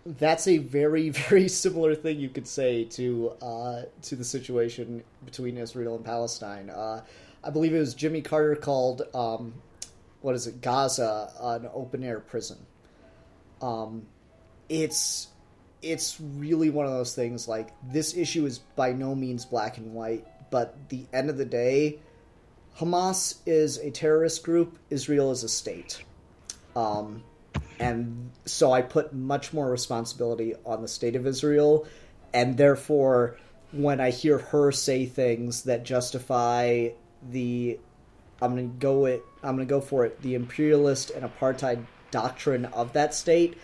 That's a very, very similar thing you could say to the situation between Israel and Palestine. I believe it was Jimmy Carter called, Gaza an open-air prison. It's really one of those things, like, this issue is by no means black and white, but at the end of the day, Hamas is a terrorist group, Israel is a state. And so I put much more responsibility on the state of Israel, and therefore, when I hear her say things that justify the, I'm gonna go for it, the imperialist and apartheid doctrine of that state,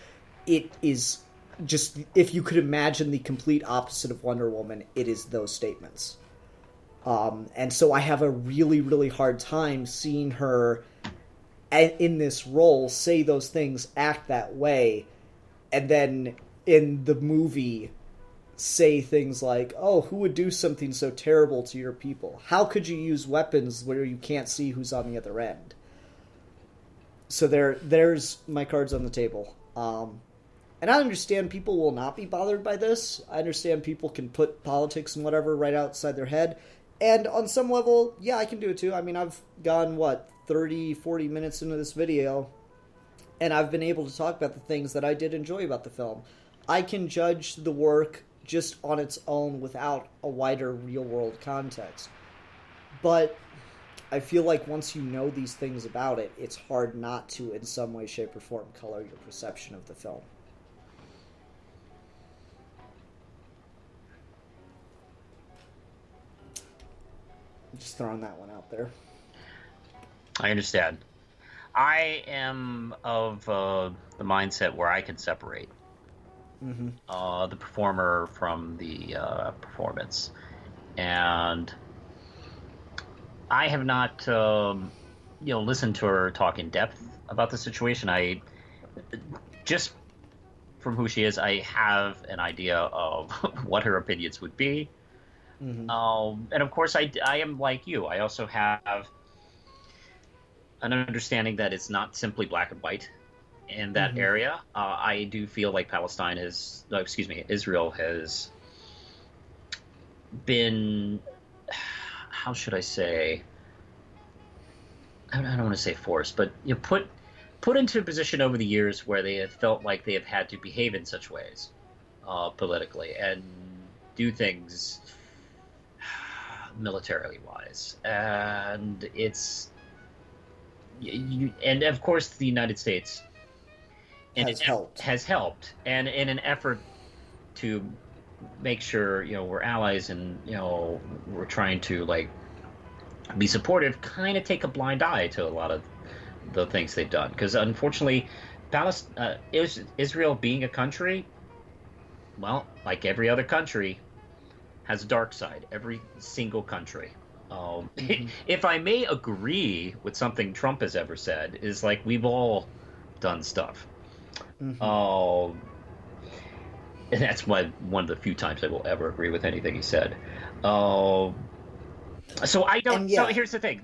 it is just, if you could imagine the complete opposite of Wonder Woman, it is those statements. And so I have a really, really hard time seeing her in this role say those things, act that way, and then in the movie say things like, oh, who would do something so terrible to your people? How could you use weapons where you can't see who's on the other end? So there's my cards on the table. And I understand people will not be bothered by this. I understand people can put politics and whatever right outside their head. And on some level, yeah, I can do it too. I mean, I've gone, 30, 40 minutes into this video, and I've been able to talk about the things that I did enjoy about the film. I can judge the work just on its own without a wider real-world context. But I feel like once you know these things about it, it's hard not to, in some way, shape, or form, color your perception of the film. Just throwing that one out there. I understand. I am of the mindset where I can separate the performer from the performance. And I have not, listened to her talk in depth about the situation. I just from who she is, I have an idea of what her opinions would be. And of course, I am like you. I also have an understanding that it's not simply black and white in that area. I do feel like Israel has been, how should I say? I don't want to say forced, but put into a position over the years where they have felt like they have had to behave in such ways politically and do things militarily wise, and it's and of course the United States has helped, and in an effort to make sure we're allies and we're trying to be supportive, kind of take a blind eye to a lot of the things they've done, because unfortunately Israel being a country, well, like every other country, has a dark side. Every single country. If I may agree with something Trump has ever said, is we've all done stuff. And that's one of the few times I will ever agree with anything he said. So I don't. So here's the thing.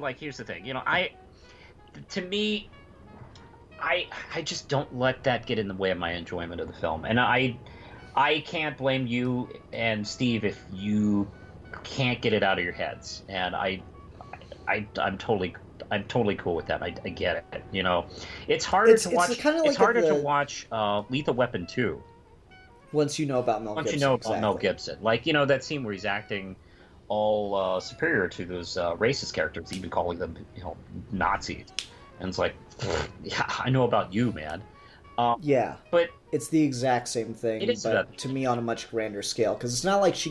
To me, I just don't let that get in the way of my enjoyment of the film, and I can't blame you and Steve if you can't get it out of your heads, and I'm totally cool with that. I get it. It's harder to watch. It's harder to watch Lethal Weapon 2 once you know about Mel Gibson. Once you know about Mel Gibson, that scene where he's acting all superior to those racist characters, even calling them Nazis, and it's yeah, I know about you, man. But it's the exact same thing, but to me on a much grander scale, because it's not like she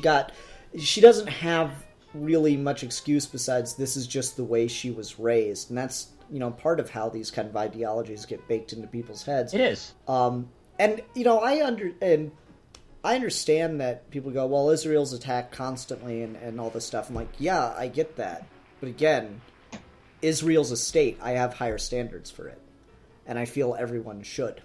doesn't have really much excuse besides this is just the way she was raised, and that's part of how these kind of ideologies get baked into people's heads. It is. And I understand that people go, well, Israel's attacked constantly and all this stuff. I'm like, yeah, I get that, but again, Israel's a state. I have higher standards for it. and I feel everyone should.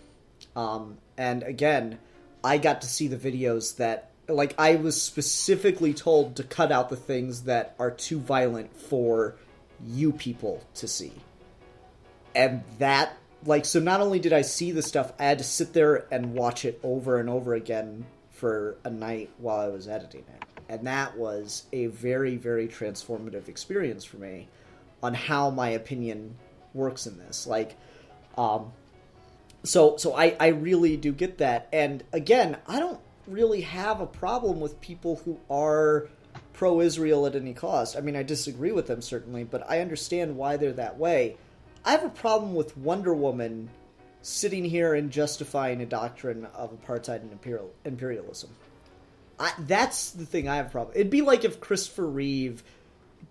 And again, I got to see the videos that, like, I was specifically told to cut out the things that are too violent for you people to see. And that, like, so not only did I see the stuff, I had to sit there and watch it over and over again for a night while I was editing it. And that was a very, very transformative experience for me on how my opinion works in this. Like, so I really do get that. And again, I don't really have a problem with people who are pro-Israel at any cost. I mean, I disagree with them, certainly, but I understand why they're that way. I have a problem with Wonder Woman sitting here and justifying a doctrine of apartheid and imperialism. That's the thing I have a problem. It'd be like if Christopher Reeve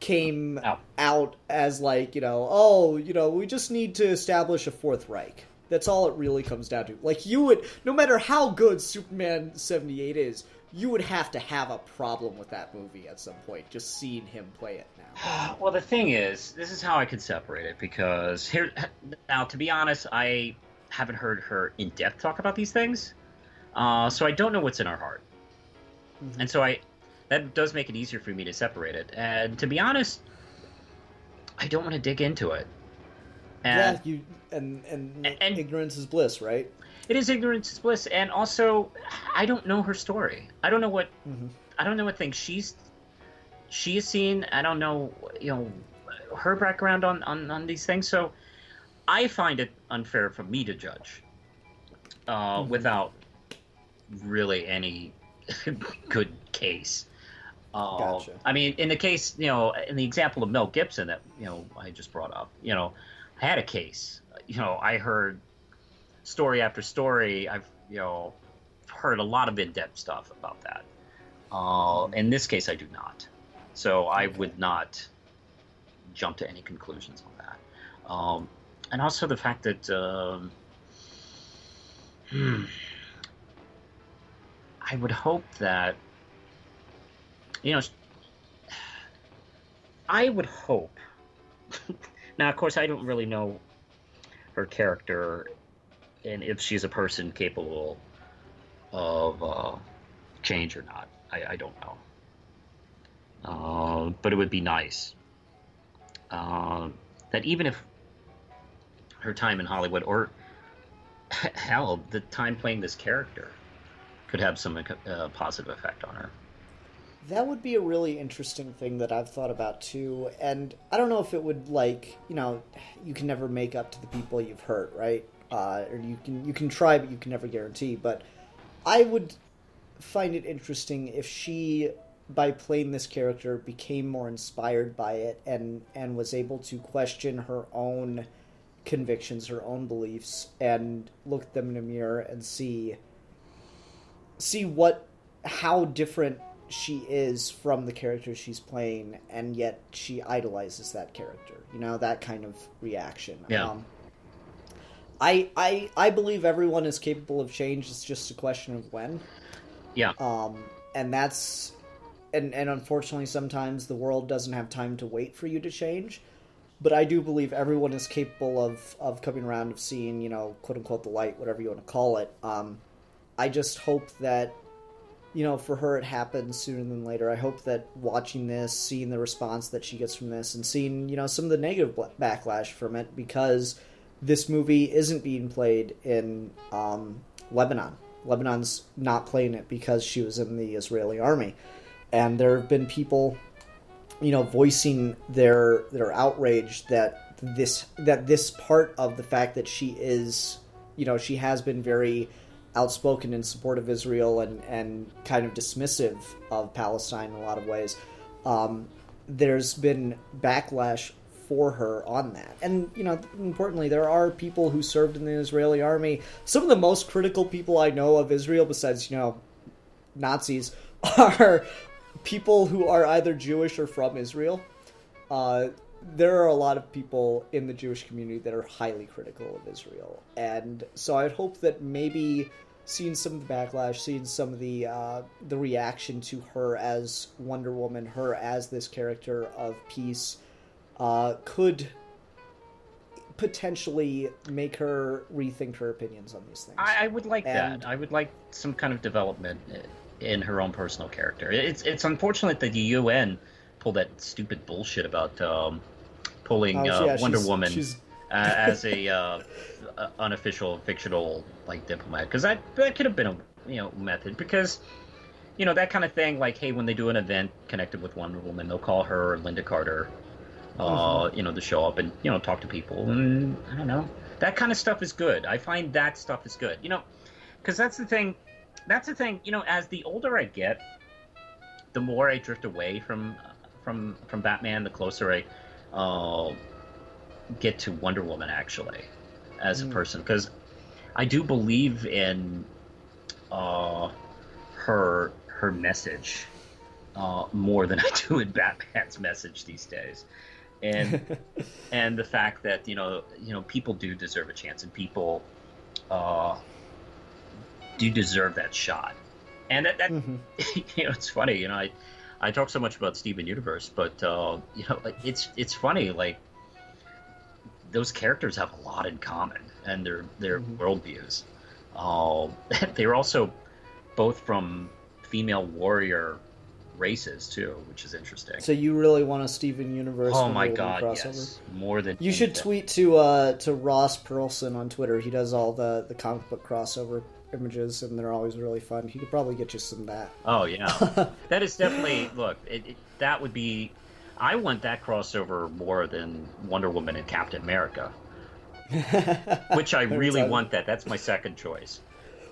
came out as like, we just need to establish a Fourth Reich. That's all it really comes down to. Like, you would, no matter how good Superman 78 is, you would have to have a problem with that movie at some point, just seeing him play it now. Well, the thing is, this is how I could separate it, because now, to be honest, I haven't heard her in depth talk about these things, so I don't know what's in her heart. Mm-hmm. And so that does make it easier for me to separate it. And to be honest, I don't want to dig into it. And, and ignorance is bliss, right? It is ignorance is bliss, and also I don't know her story. I don't know what things she has seen. I don't know her background on these things. So I find it unfair for me to judge without really any good case. Gotcha. I mean, in the case, in the example of Mel Gibson that I just brought up, I had a case. I heard story after story. I've heard a lot of in-depth stuff about that. In this case, I do not. So I would not jump to any conclusions on that. And also the fact that I would hope that I would hope. Now, of course, I don't really know her character and if she's a person capable of change or not. I don't know. But it would be nice that even if her time in Hollywood, or hell, the time playing this character, could have some positive effect on her. That would be a really interesting thing that I've thought about too, and I don't know if it would, like, you can never make up to the people you've hurt, right? Or you can try, but you can never guarantee. But I would find it interesting if she, by playing this character, became more inspired by it and was able to question her own convictions, her own beliefs, and look at them in a mirror and see how different she is from the character she's playing, and yet she idolizes that character. That kind of reaction. Yeah. I believe everyone is capable of change. It's just a question of when. Yeah. And that's and unfortunately sometimes the world doesn't have time to wait for you to change. But I do believe everyone is capable of coming around, of seeing, quote unquote, the light, whatever you want to call it. I just hope that, for her it happens sooner than later. I hope that watching this, seeing the response that she gets from this, and seeing, some of the negative backlash from it, because this movie isn't being played in Lebanon. Lebanon's not playing it because she was in the Israeli army. And there have been people, voicing their outrage that this part of the fact that she is, she has been very outspoken in support of Israel and kind of dismissive of Palestine in a lot of ways. There's been backlash for her on that. And, importantly, there are people who served in the Israeli army. Some of the most critical people I know of Israel, besides, Nazis, are people who are either Jewish or from Israel. There are a lot of people in the Jewish community that are highly critical of Israel. And so I'd hope that maybe seeing some of the backlash, seeing some of the reaction to her as Wonder Woman, her as this character of peace, could potentially make her rethink her opinions on these things. I would like that. I would like some kind of development in her own personal character. It's unfortunate that the UN pulled that stupid bullshit about pulling Wonder Woman as a unofficial fictional like diplomat, because that could have been a method, because that kind of thing, like, hey, when they do an event connected with Wonder Woman, they'll call her Linda Carter to show up and talk to people, and I don't know, that kind of stuff is good. I find that stuff is good, because that's the thing, as the older I get, the more I drift away from Batman, the closer I get to Wonder Woman, actually, as a person, because I do believe in her message more than I do in Batman's message these days, and and the fact that people do deserve a chance, and people do deserve that shot, and that it's funny, I talk so much about Steven Universe, but it's funny, like, those characters have a lot in common, and their worldviews. They're also both from female warrior races too, which is interesting. So you really want a Steven Universe? Oh my god, crossover? yes, more than you should tweet to Ross Perlson on Twitter. He does all the comic book crossover images, and they're always really fun. He could probably get you some of that. Oh yeah, that is definitely, look, that would be. I want that crossover more than Wonder Woman and Captain America, which I really want that. That's my second choice.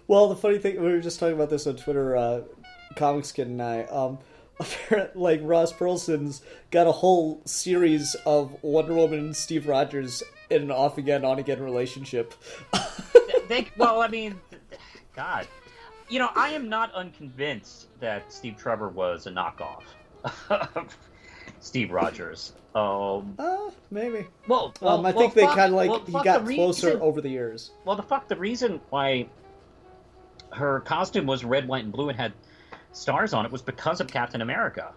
Well, the funny thing, we were just talking about this on Twitter, Comics Kid and I, apparently, like, Ross Perlson's got a whole series of Wonder Woman and Steve Rogers in an off-again, on-again relationship. Well, I mean, God. I am not unconvinced that Steve Trevor was a knockoff of Steve Rogers. Maybe. Well, I think they kind of, like, he got closer over the years. Well, the reason why her costume was red, white, and blue and had stars on it was because of Captain America.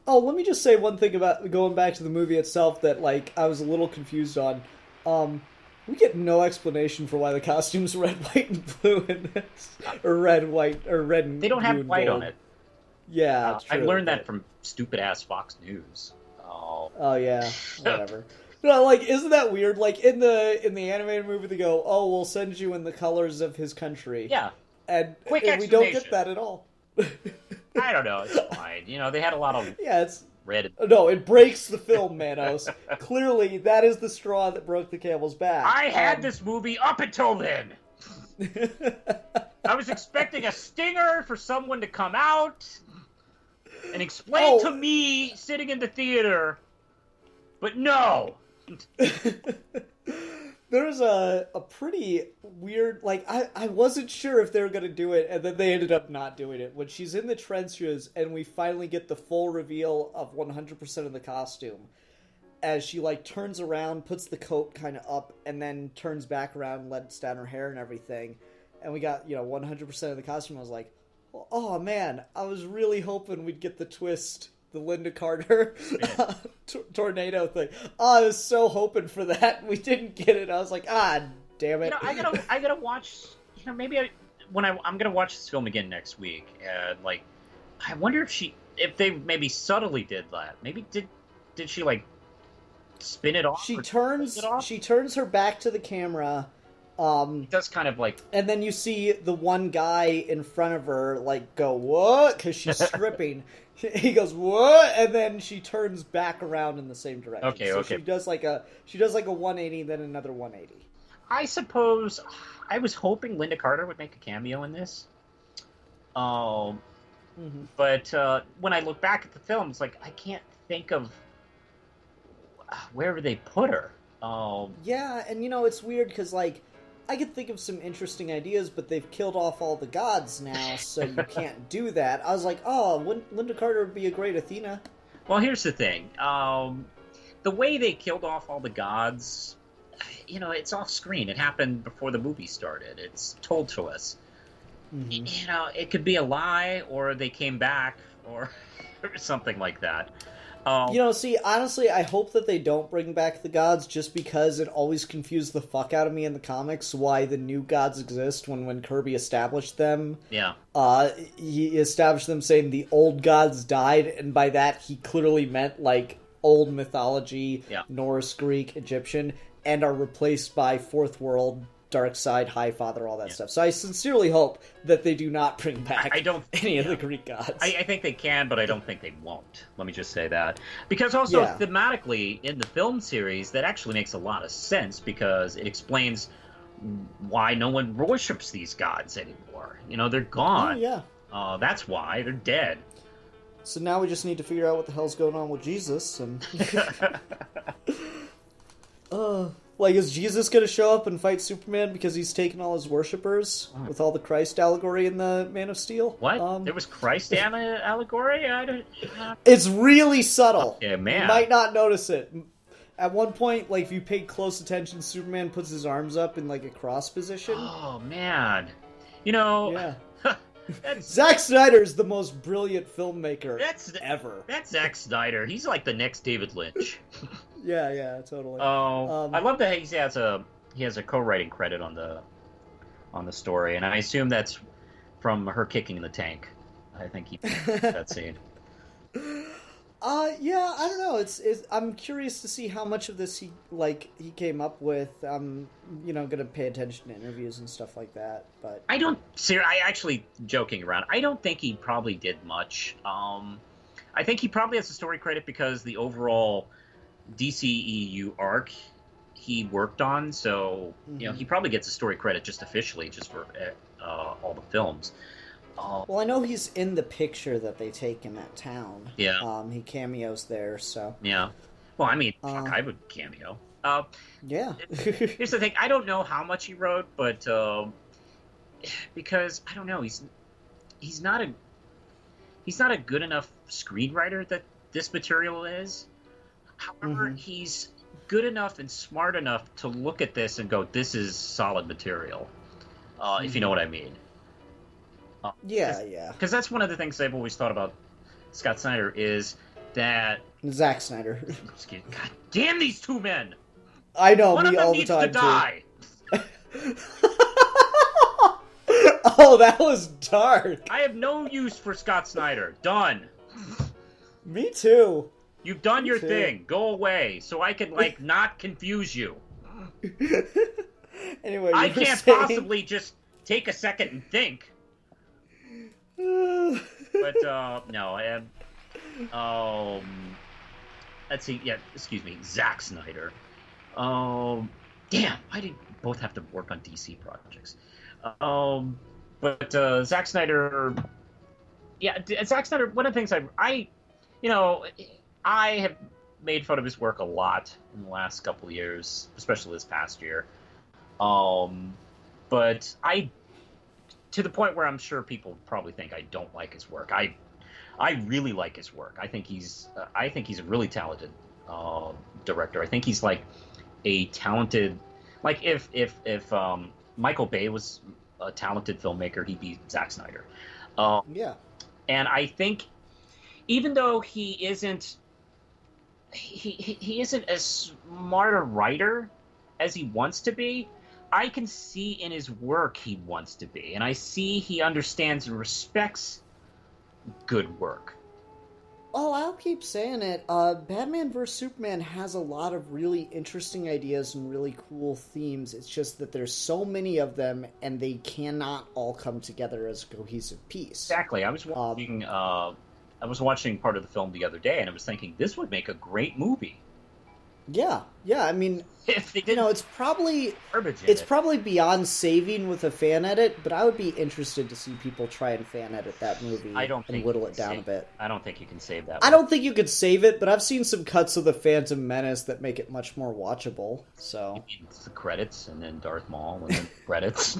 Oh, let me just say one thing about going back to the movie itself that, like, I was a little confused on. We get no explanation for why the costume's red, white, and blue in this. Or red, white, or red and blue. They don't have white gold on it. Yeah, I learned that from stupid-ass Fox News. Oh, yeah. Whatever. No, like, isn't that weird? Like, in the animated movie, they go, "Oh, we'll send you in the colors of his country." Yeah. And we don't get that at all. I don't know. It's fine. They had a lot of it's red. No, it breaks the film, Manos. Clearly, that is the straw that broke the camel's back. I had this movie up until then. I was expecting a stinger for someone to come out and explain to me sitting in the theater, but no. There's a pretty weird, like, I wasn't sure if they were going to do it, and then they ended up not doing it. When she's in the trenches and we finally get the full reveal of 100% of the costume, as she, like, turns around, puts the coat kind of up, and then turns back around and lets down her hair and everything, and we got, 100% of the costume, I was like, oh man, I was really hoping we'd get the twist, the Linda Carter tornado thing. Oh, I was so hoping for that. We didn't get it. I was like, damn it. I gotta watch. Maybe I'm gonna watch this film again next week. And like, I wonder if they maybe subtly did that. Maybe did she like spin it off? She turns her back to the camera. That's kind of like, and then you see the one guy in front of her like go what, because she's stripping. He goes what, and then she turns back around in the same direction. Okay. She does like a 180, then another 180. I suppose I was hoping Linda Carter would make a cameo in this. But when I look back at the film, it's like I can't think of where they put her. Yeah, and it's weird because like I could think of some interesting ideas, but they've killed off all the gods now, so you can't do that. I was like, Linda Carter would be a great Athena. Well, here's the thing. The way they killed off all the gods, it's off screen. It happened before the movie started. It's told to us. Mm-hmm. It could be a lie, or they came back, or something like that. See, honestly, I hope that they don't bring back the gods, just because it always confused the fuck out of me in the comics why the new gods exist when Kirby established them. Yeah. He established them saying the old gods died, and by that he clearly meant, like, old mythology, Norse, Greek, Egyptian, and are replaced by Fourth World, Dark Side, High Father, all that stuff. So I sincerely hope that they do not bring back any of the Greek gods. I think they can, but I don't think they won't. Let me just say that. Because also, thematically, in the film series, that actually makes a lot of sense, because it explains why no one worships these gods anymore. You know, they're gone. Oh, yeah. That's why. They're dead. So now we just need to figure out what the hell's going on with Jesus, and... Like, is Jesus going to show up and fight Superman because he's taken all his worshippers with all the Christ allegory in the Man of Steel? What? There was Christ allegory? It's really subtle. Okay, man. You might not notice it. At one point, like, if you paid close attention, Superman puts his arms up in, like, a cross position. Oh, man. You know... Yeah. Zack Snyder is the most brilliant filmmaker ever. That's Zack Snyder. He's like the next David Lynch. Yeah, totally. I love that he has a co-writing credit on the story, and I assume that's from her kicking the tank. I think he that scene. Yeah, I don't know. I'm curious to see how much of this he came up with. I'm gonna pay attention to interviews and stuff like that. But I actually, joking around, I don't think he probably did much. I think he probably has a story credit because the overall DCEU arc he worked on, so he probably gets a story credit just officially, just for all the films. Well, I know he's in the picture that they take in that town. Yeah. He cameos there, so... Yeah. Well, I mean, fuck, I would cameo. Yeah. Here's the thing. I don't know how much he wrote, but... because, I don't know, he's not a good enough screenwriter that this material is. However, he's good enough and smart enough to look at this and go, this is solid material. If you know what I mean. Yeah. Because that's one of the things I've always thought about Scott Snyder is that... Zack Snyder. God damn these two men! I know, one me all the time, to die. Oh, that was dark. I have no use for Scott Snyder. Done. Me too. You've done your thing. Go away, so I can, not confuse you. Anyway, I can't possibly just take a second and think. But, no, I am... let's see, excuse me, Zack Snyder. Damn, why did both have to work on DC projects? But Zack Snyder... Yeah, Zack Snyder, one of the things I have made fun of his work a lot in the last couple of years, especially this past year. But to the point where I'm sure people probably think I don't like his work. I really like his work. I think he's a really talented director. I think he's like a talented, like if Michael Bay was a talented filmmaker, he'd be Zack Snyder. Yeah. And I think even though he isn't as smart a writer as he wants to be, I can see in his work he wants to be, and I see he understands and respects good work. Oh, I'll keep saying it. Batman vs. Superman has a lot of really interesting ideas and really cool themes. It's just that there's so many of them, and they cannot all come together as a cohesive piece. Exactly. I was watching part of the film the other day, and I was thinking this would make a great movie. Yeah. I mean, it's probably beyond saving with a fan edit, but I would be interested to see people try and fan edit that movie and whittle it down a bit. I don't think you can save that. I don't think you could save it, but I've seen some cuts of the Phantom Menace that make it much more watchable. So it's the credits and then Darth Maul and then credits.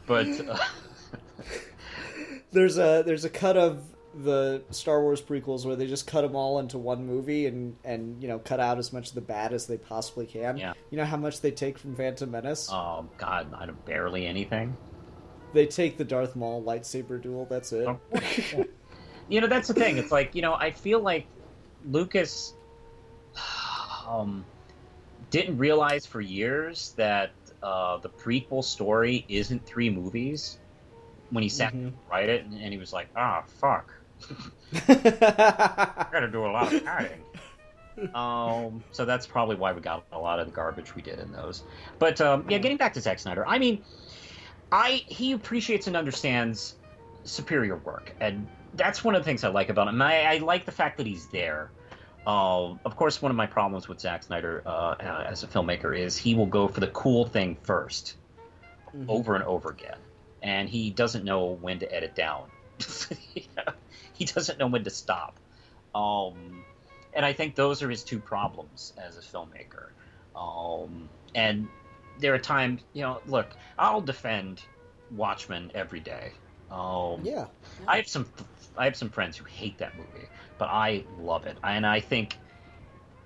But there's a cut of the Star Wars prequels where they just cut them all into one movie and cut out as much of the bad as they possibly can. Yeah. You know how much they take from Phantom Menace? Oh God, barely anything. They take the Darth Maul lightsaber duel. That's it. That's the thing. It's like, I feel like Lucas didn't realize for years that the prequel story isn't 3 movies when he sat to write it, and he was like, fuck. I gotta do a lot of padding. So that's probably why we got a lot of the garbage we did in those. But getting back to Zack Snyder, I mean, he appreciates and understands superior work, and that's one of the things I like about him. I like the fact that he's there. Of course, one of my problems with Zack Snyder as a filmmaker is he will go for the cool thing first, over and over again, and he doesn't know when to edit down. He doesn't know when to stop. And I think those are his 2 problems as a filmmaker. And there are times, look, I'll defend Watchmen every day. Yeah. I have some friends who hate that movie, but I love it, and I think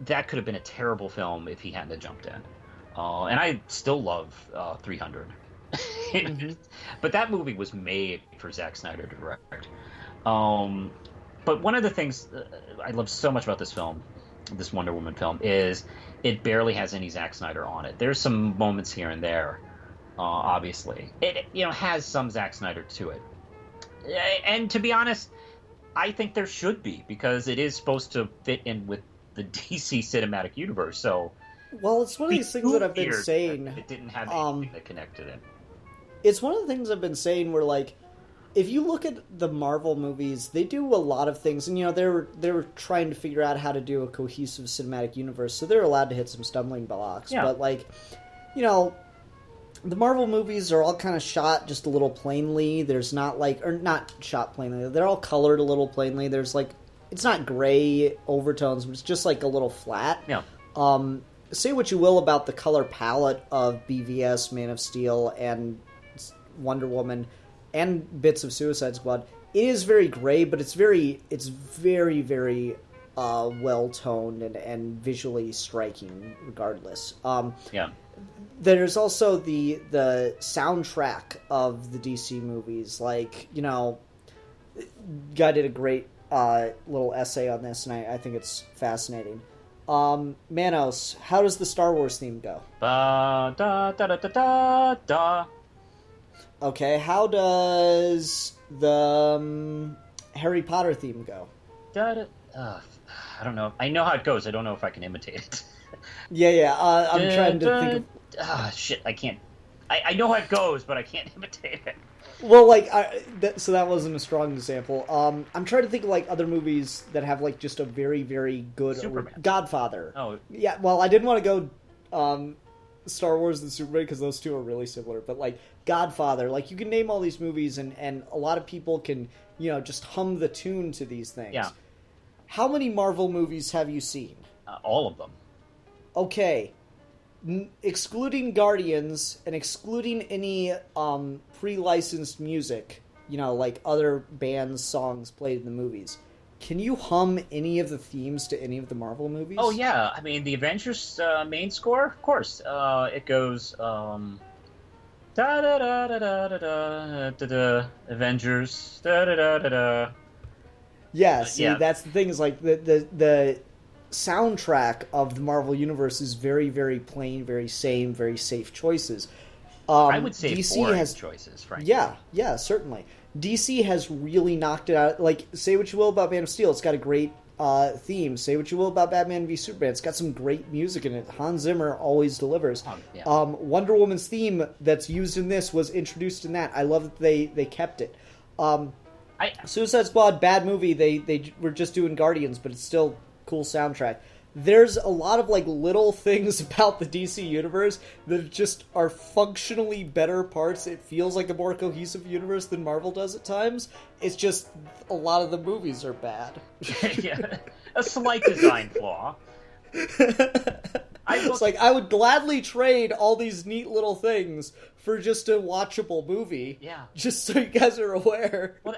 that could have been a terrible film if he hadn't have jumped in. And I still love 300, but that movie was made for Zack Snyder to direct. But one of the things I love so much about this film, this Wonder Woman film, is it barely has any Zack Snyder on it. There's some moments here and there, obviously. It has some Zack Snyder to it. And to be honest, I think there should be, because it is supposed to fit in with the DC cinematic universe. So, well, it's one of these things that I've been saying. It didn't have anything that connected it. It's one of the things I've been saying where, like, if you look at the Marvel movies, they do a lot of things, and they were trying to figure out how to do a cohesive cinematic universe, so they're allowed to hit some stumbling blocks. Yeah. But, like, the Marvel movies are all kind of shot just a little plainly. There's not not shot plainly. They're all colored a little plainly. There's like, it's not gray overtones, but it's just like a little flat. Yeah. Say what you will about the color palette of BVS, Man of Steel, and Wonder Woman, and bits of Suicide Squad. It is very gray, but it's very, very well toned and visually striking, regardless. Yeah. There's also the soundtrack of the DC movies. Like, Guy did a great little essay on this, and I think it's fascinating. Manos, how does the Star Wars theme go? Da da da da da da. Okay, how does the Harry Potter theme go? Da da. I don't know. I know how it goes. I don't know if I can imitate it. Yeah. I'm trying to think of... shit, I can't... I know how it goes, but I can't imitate it. Well, like, so that wasn't a strong example. I'm trying to think of, like, other movies that have, like, just a very, very good... Superman. Godfather. Oh. Yeah, well, I didn't want to go Star Wars and Superman, because those 2 are really similar. But, like, Godfather, like, you can name all these movies, and a lot of people can, just hum the tune to these things. Yeah. How many Marvel movies have you seen? All of them. Okay. Excluding Guardians and excluding any pre-licensed music, like other bands' songs played in the movies, can you hum any of the themes to any of the Marvel movies? Oh, yeah. I mean, the Avengers main score, of course. It goes... da da da da da da da da Avengers, da da da da da. Yeah, see, that's the thing, is like the soundtrack of the Marvel Universe is very, very plain, very same, very safe choices. I would say DC boring has choices, frankly. Yeah, certainly. DC has really knocked it out. Like, say what you will about Man of Steel, it's got a great theme. Say what you will about Batman v Superman, it's got some great music in it. Hans Zimmer always delivers. Wonder Woman's theme that's used in this was introduced in that. I love that they kept it. Suicide Squad, bad movie. They were just doing Guardians, but it's still cool soundtrack. There's a lot of, like, little things about the DC universe that just are functionally better parts. It feels like a more cohesive universe than Marvel does at times. It's just a lot of the movies are bad. Yeah, a slight design flaw. It's like, I would gladly trade all these neat little things for just a watchable movie. Yeah. Just so you guys are aware. Well,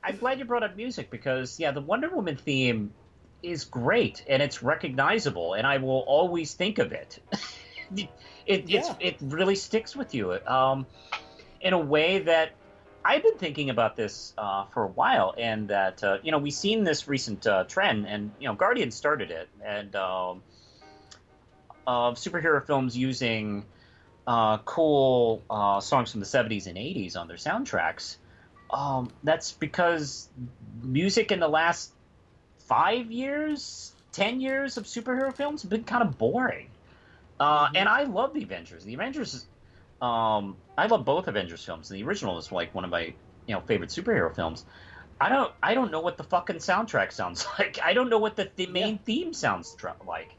I'm glad you brought up music, because, the Wonder Woman theme is great, and it's recognizable, and I will always think of it. It really sticks with you in a way that I've been thinking about this for a while, and that we've seen this recent trend, and Guardians started it, and of superhero films using cool songs from the 70s and 80s on their soundtracks. That's because music in the last 5 years, 10 years of superhero films have been kind of boring. And I love the Avengers. The Avengers, I love both Avengers films. The original is like one of my favorite superhero films. I don't know what the fucking soundtrack sounds like. I don't know what the main theme sounds like.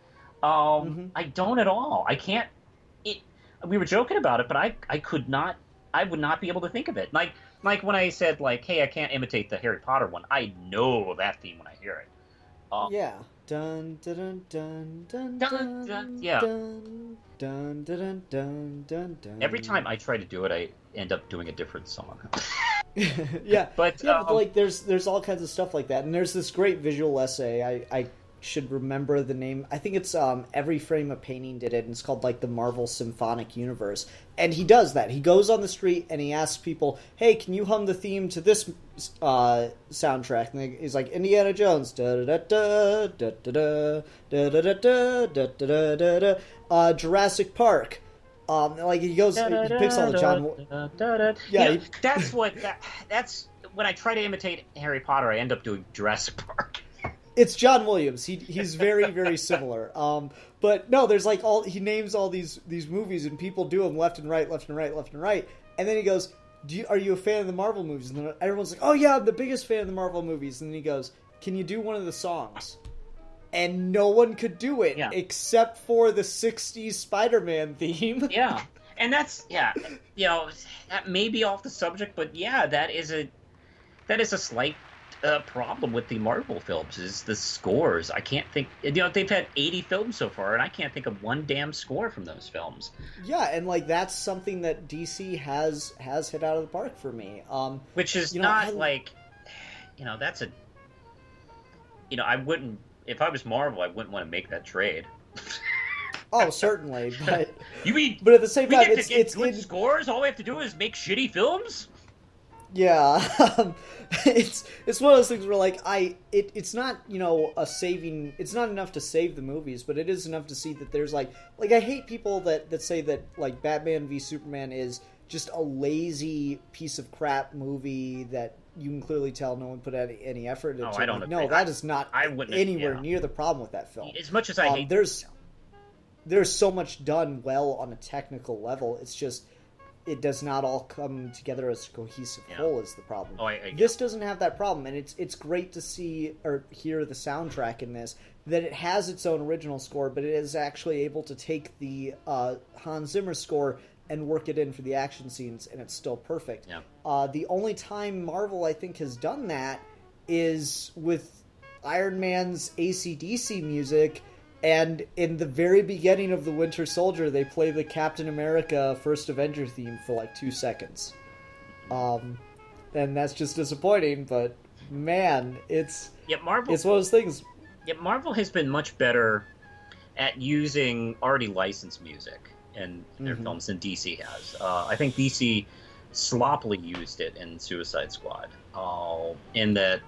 I don't at all. I can't. We were joking about it, but I could not. I would not be able to think of it. Like when I said hey, I can't imitate the Harry Potter one. I know that theme when I hear it. Yeah. Dun dun dun dun dun Dun, dun, yeah. dun dun dun dun dun dun. Every time I try to do it, I end up doing a different song. Yeah, but like there's all kinds of stuff like that, and there's this great visual essay. I should remember the name. I think it's Every Frame a Painting did it, and it's called like the Marvel Symphonic Universe. And he does that. He goes on the street and he asks people, "Hey, can you hum the theme to this soundtrack?" And he's like, "Indiana Jones, da da da da da da da da da da da da, Jurassic Park." Like he goes, he picks all the John. Yeah, that's when I try to imitate Harry Potter, I end up doing Jurassic Park. It's John Williams. He's very, very similar. But no, there's like he names all these movies, and people do them left and right, left and right, left and right. And then he goes, "Are you a fan of the Marvel movies?" And then everyone's like, "Oh yeah, I'm the biggest fan of the Marvel movies." And then he goes, "Can you do one of the songs?" And no one could do it except for the '60s Spider-Man theme. Yeah, and that's that may be off the subject, but that is a slight problem with the Marvel films is the scores. I can't think. They've had 80 films so far, and I can't think of one damn score from those films. Yeah, and like that's something that DC has hit out of the park for me. Which is not that's a. I wouldn't. If I was Marvel, I wouldn't want to make that trade. Oh, certainly, but you mean? But at the same time, it's good scores. All we have to do is make shitty films. Yeah, it's one of those things where like it's not a saving. It's not enough to save the movies, but it is enough to see that there's like I hate people that say that like Batman v Superman is just a lazy piece of crap movie that you can clearly tell no one put any effort into. I don't agree. No, that is not anywhere near the problem with that film. As much as I hate, there's so much done well on a technical level. It's just. It does not all come together as a cohesive whole is the problem. This doesn't have that problem, and it's great to see or hear the soundtrack in this, that it has its own original score, but it is actually able to take the Hans Zimmer score and work it in for the action scenes, and it's still perfect. Yeah. The only time Marvel, I think, has done that is with Iron Man's AC/DC music. And in the very beginning of The Winter Soldier, they play the Captain America First Avenger theme for like 2 seconds. And that's just disappointing, but man, it's one of those things. Yeah, Marvel has been much better at using already licensed music in their films than DC has. I think DC sloppily used it in Suicide Squad. In that...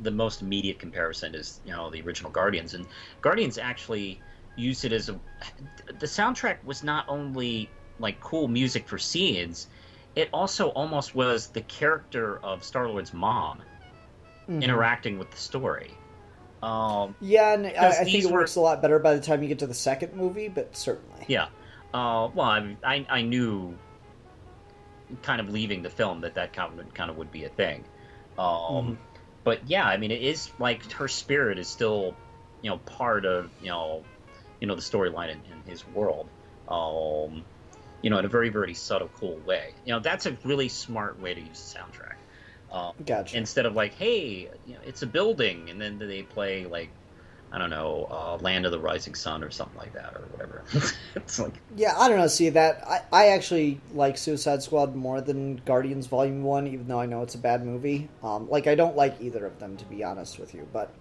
the most immediate comparison is the original Guardians, and Guardians actually used it as the soundtrack was not only like cool music for scenes, it also almost was the character of Star-Lord's mom interacting with the story. Yeah, and I think it works a lot better by the time you get to the second movie, but certainly. Yeah. Well, I knew kind of leaving the film that kind of would be a thing. But yeah, I mean, it is like her spirit is still, part of, the storyline in his world, in a very, very subtle, cool way. That's a really smart way to use the soundtrack. Gotcha. Instead of like, hey, it's a building, and then they play like, I don't know, Land of the Rising Sun or something like that, or whatever. It's like, yeah, I don't know. See that I actually like Suicide Squad more than Guardians Volume 1, even though I know it's a bad movie. I don't like either of them, to be honest with you. But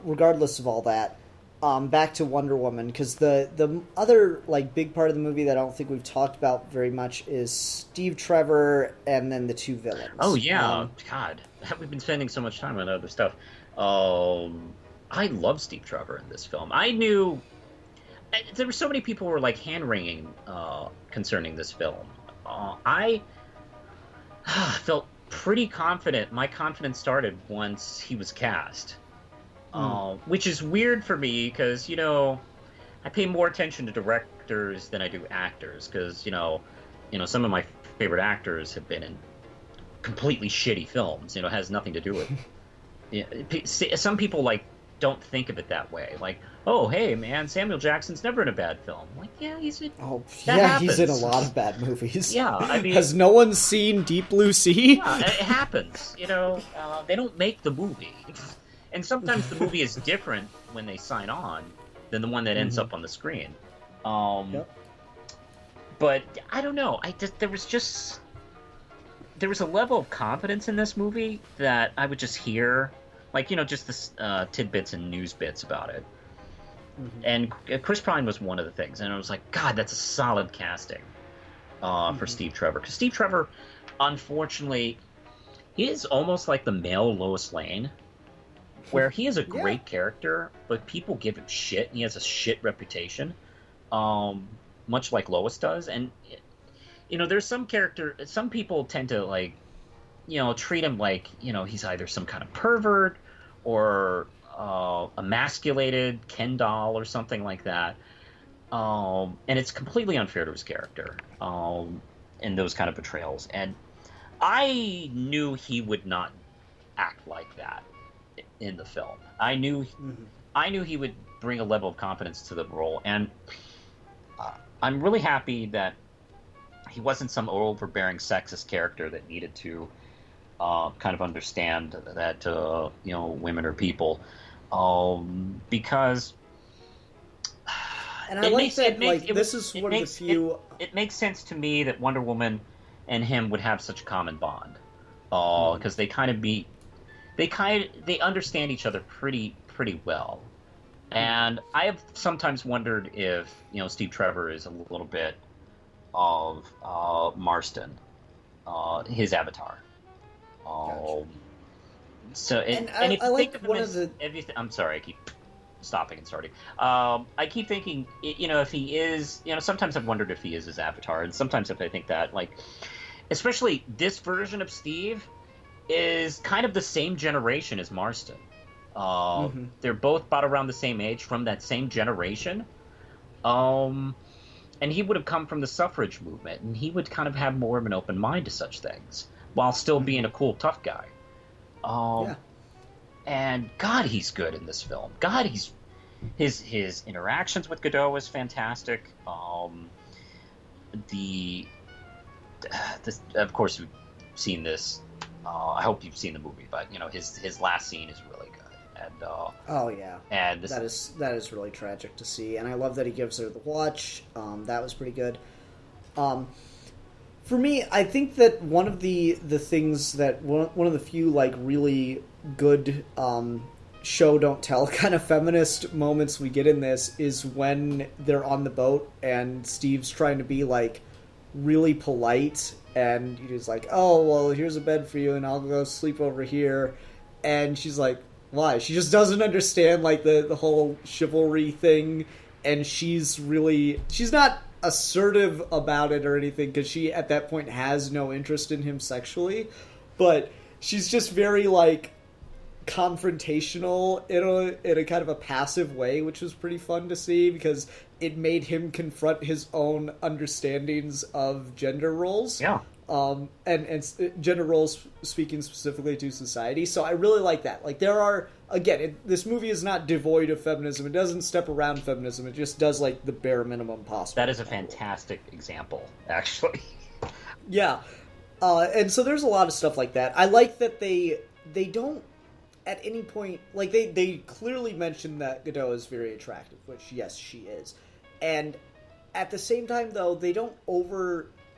regardless of all that, back to Wonder Woman, because the other like big part of the movie that I don't think we've talked about very much is Steve Trevor and then the two villains. Oh yeah, God, we've been spending so much time on other stuff. I love Steve Trevor in this film. I knew there were so many people who were like hand wringing concerning this film. I felt pretty confident. My confidence started once he was cast. Which is weird for me because, I pay more attention to directors than I do actors because, some of my favorite actors have been in completely shitty films. It has nothing to do with some people, like, don't think of it that way. Like, oh, hey, man, Samuel Jackson's never in a bad film. Like, yeah, he's in... Oh, yeah, he's in a lot of bad movies. Yeah, I mean... Has no one seen Deep Blue Sea? Yeah, it happens. They don't make the movie. And sometimes the movie is different when they sign on than the one that ends up on the screen. Yep. But I don't know. There was a level of confidence in this movie that I would just hear, like, just the tidbits and news bits about it. And Chris Pine was one of the things, and I was like, God, that's a solid casting for Steve Trevor. Because Steve Trevor, unfortunately, he is almost like the male Lois Lane. Where he is a great character, but people give him shit, and he has a shit reputation, much like Lois does. And, there's some people tend to, like, treat him like, he's either some kind of pervert or emasculated Ken doll or something like that. And it's completely unfair to his character in those kind of portrayals. And I knew he would not act like that in the film. I knew he would bring a level of confidence to the role, and I'm really happy that he wasn't some overbearing sexist character that needed to kind of understand that women are people, because and I like that. This is one of the few. It makes sense to me that Wonder Woman and him would have such a common bond, because they understand each other pretty well. And I have sometimes wondered if, Steve Trevor is a little bit of Marston, his avatar. Gotcha. So, I like one of the... I'm sorry, I keep stopping and starting. I keep thinking, if he is, sometimes I've wondered if he is his avatar, and sometimes if I think that, like, especially this version of Steve is kind of the same generation as Marston. They're both about around the same age, from that same generation. And he would have come from the suffrage movement, and he would kind of have more of an open mind to such things, while still being a cool, tough guy. And God, he's good in this film. God, his interactions with Galdot is fantastic. Of course, we've seen this. I hope you've seen the movie, but his last scene is really good. And oh yeah, and that is really tragic to see. And I love that he gives her the watch. That was pretty good. For me, I think that one of the things that one of the few like really good show don't tell kind of feminist moments we get in this is when they're on the boat and Steve's trying to be like really polite, and he's like, oh, well, here's a bed for you and I'll go sleep over here. And she's like, why? She just doesn't understand like the whole chivalry thing, and she's not assertive about it or anything, because she at that point has no interest in him sexually, but she's just very like confrontational in a kind of a passive way, which was pretty fun to see, because it made him confront his own understandings of gender roles. Yeah. And gender roles speaking specifically to society. So I really like that. Like, there are, again, this movie is not devoid of feminism. It doesn't step around feminism. It just does like the bare minimum possible. That is a fantastic example, actually. Yeah. And so there's a lot of stuff like that. I like that they don't at any point, like, they clearly mention that Galdot is very attractive, which, yes, she is. And at the same time, though, they don't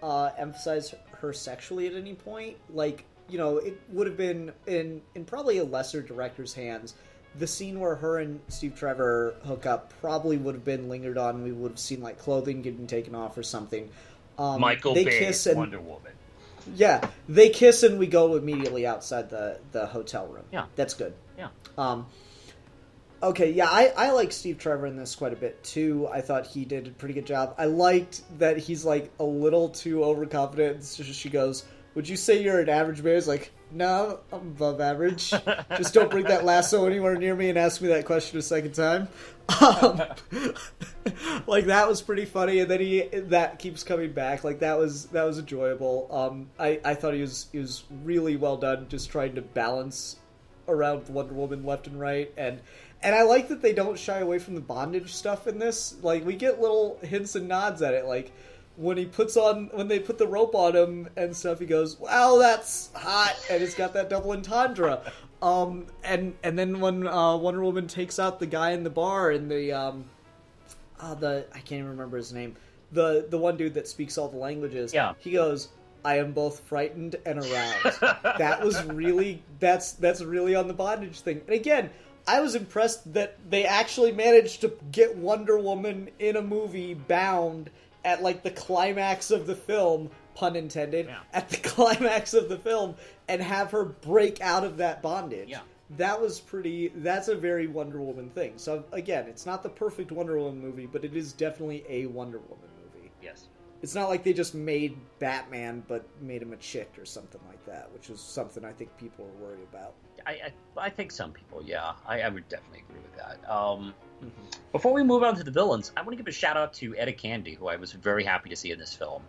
emphasize her sexually at any point. Like, it would have been in probably a lesser director's hands. the scene where her and Steve Trevor hook up probably would have been lingered on. We would have seen like clothing getting taken off or something. Michael they Bay, kiss and, Wonder Woman. Yeah, they kiss and we go immediately outside the hotel room. Yeah. That's good. Yeah. Okay, yeah, I like Steve Trevor in this quite a bit, too. I thought he did a pretty good job. I liked that he's, like, a little too overconfident. So she goes, would you say you're an average man? He's like, no, I'm above average. Just don't bring that lasso anywhere near me and ask me that question a second time. Like, that was pretty funny, and then that keeps coming back. Like, that was enjoyable. I thought he was really well done, just trying to balance around Wonder Woman left and right, and I like that they don't shy away from the bondage stuff in this. Like, we get little hints and nods at it. Like, when they put the rope on him and stuff, he goes, wow, that's hot, and it's got that double entendre. And then when Wonder Woman takes out the guy in the bar and I can't even remember his name, the one dude that speaks all the languages, he goes, I am both frightened and aroused. That was really, that's really on the bondage thing. And again, I was impressed that they actually managed to get Wonder Woman in a movie bound at, like, the climax of the film, pun intended, at the climax of the film, and have her break out of that bondage. Yeah. That's a very Wonder Woman thing. So, again, it's not the perfect Wonder Woman movie, but it is definitely a Wonder Woman movie. Yes. It's not like they just made Batman, but made him a chick or something like that, which is something I think people are worried about. I think some people, yeah. I would definitely agree with that. Before we move on to the villains, I want to give a shout-out to Etta Candy, who I was very happy to see in this film.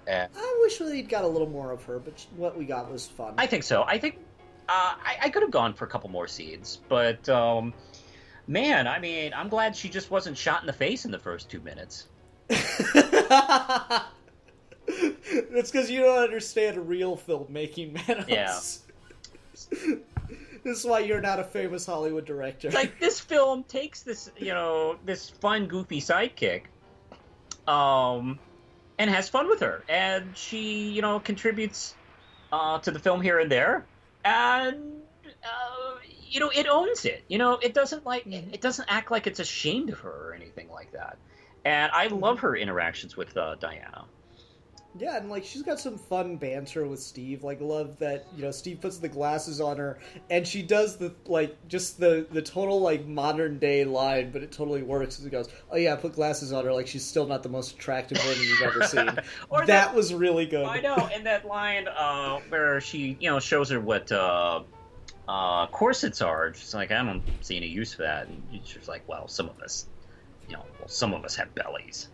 I wish we'd got a little more of her, but what we got was fun. I think so. I think I could have gone for a couple more scenes, but, man, I mean, I'm glad she just wasn't shot in the face in the first 2 minutes. That's because you don't understand real filmmaking, man. Yeah. This is why you're not a famous Hollywood director. Like, this film takes this, this fun, goofy sidekick, and has fun with her. And she, contributes to the film here and there. And, it owns it. It doesn't act like it's ashamed of her or anything like that. And I love her interactions with Diana. Yeah, and, like, she's got some fun banter with Steve. Like, love that, Steve puts the glasses on her, and she does the total, like, modern-day line, but it totally works. He goes, oh, yeah, put glasses on her, like she's still not the most attractive woman you've ever seen. That was really good. I know, and that line where she, shows her what corsets are. She's like, I don't see any use for that. And she's like, well, some of us have bellies.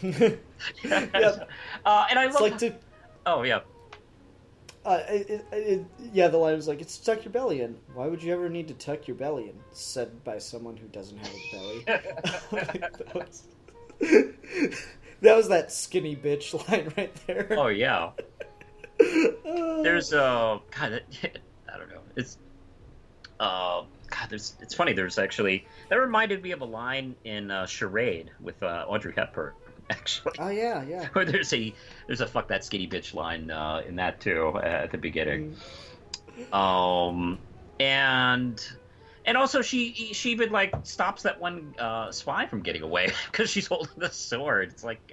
Yep. And I love. Like to... Oh yeah. The line was like, it's to tuck your belly in. Why would you ever need to tuck your belly in? Said by someone who doesn't have a belly. That was that skinny bitch line right there. Oh yeah. There's God, I don't know. It's it's funny. There's actually that reminded me of a line in Charade with Audrey Hepburn. Actually, oh yeah. Where there's a fuck that skinny bitch line in that too at the beginning. And also she even like stops that one spy from getting away because she's holding the sword. It's like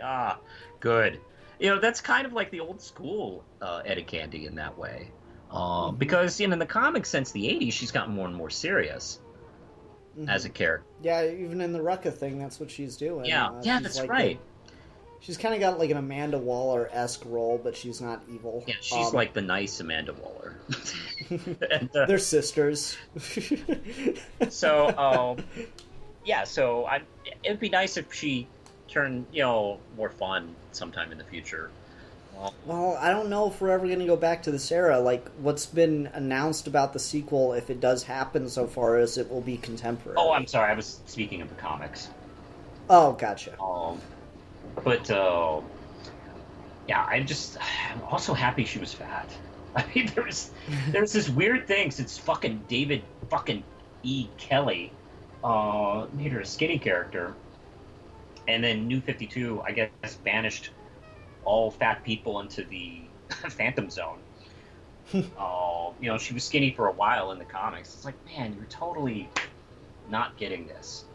good. That's kind of like the old school Etta Candy in that way. Because in the comics since the 80s, she's gotten more and more serious as a character. Yeah, even in the Rucka thing, that's what she's doing. Yeah, that's like right. She's kind of got like an Amanda Waller-esque role, but she's not evil. Yeah, she's like the nice Amanda Waller. And, they're sisters. So, so it'd be nice if she turned, more fun sometime in the future. Well, I don't know if we're ever going to go back to this era. Like, what's been announced about the sequel, if it does happen so far, is it will be contemporary. Oh, I'm sorry. I was speaking of the comics. Oh, gotcha. But I'm also happy she was fat. I mean, there's this weird thing since fucking David fucking E. Kelly made her a skinny character, and then New 52, I guess, banished all fat people into the Phantom Zone. She was skinny for a while in the comics. It's like, man, you're totally not getting this.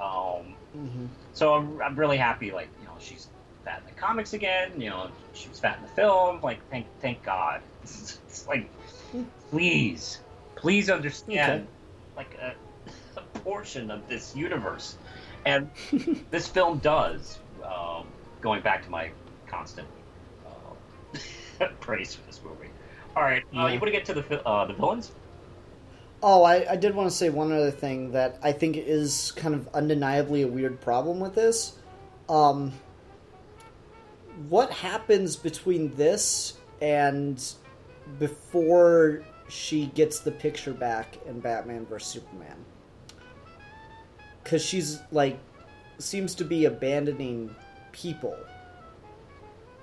So I'm really happy, like, she's fat in the comics again. She was fat in the film. Like, thank God. It's like, please understand, like a portion of this universe, and this film does. Going back to my constant praise for this movie. All right, you want to get to the villains? Oh, I did want to say one other thing that I think is kind of undeniably a weird problem with this. What happens between this and before she gets the picture back in Batman vs. Superman? Because she's, like, seems to be abandoning people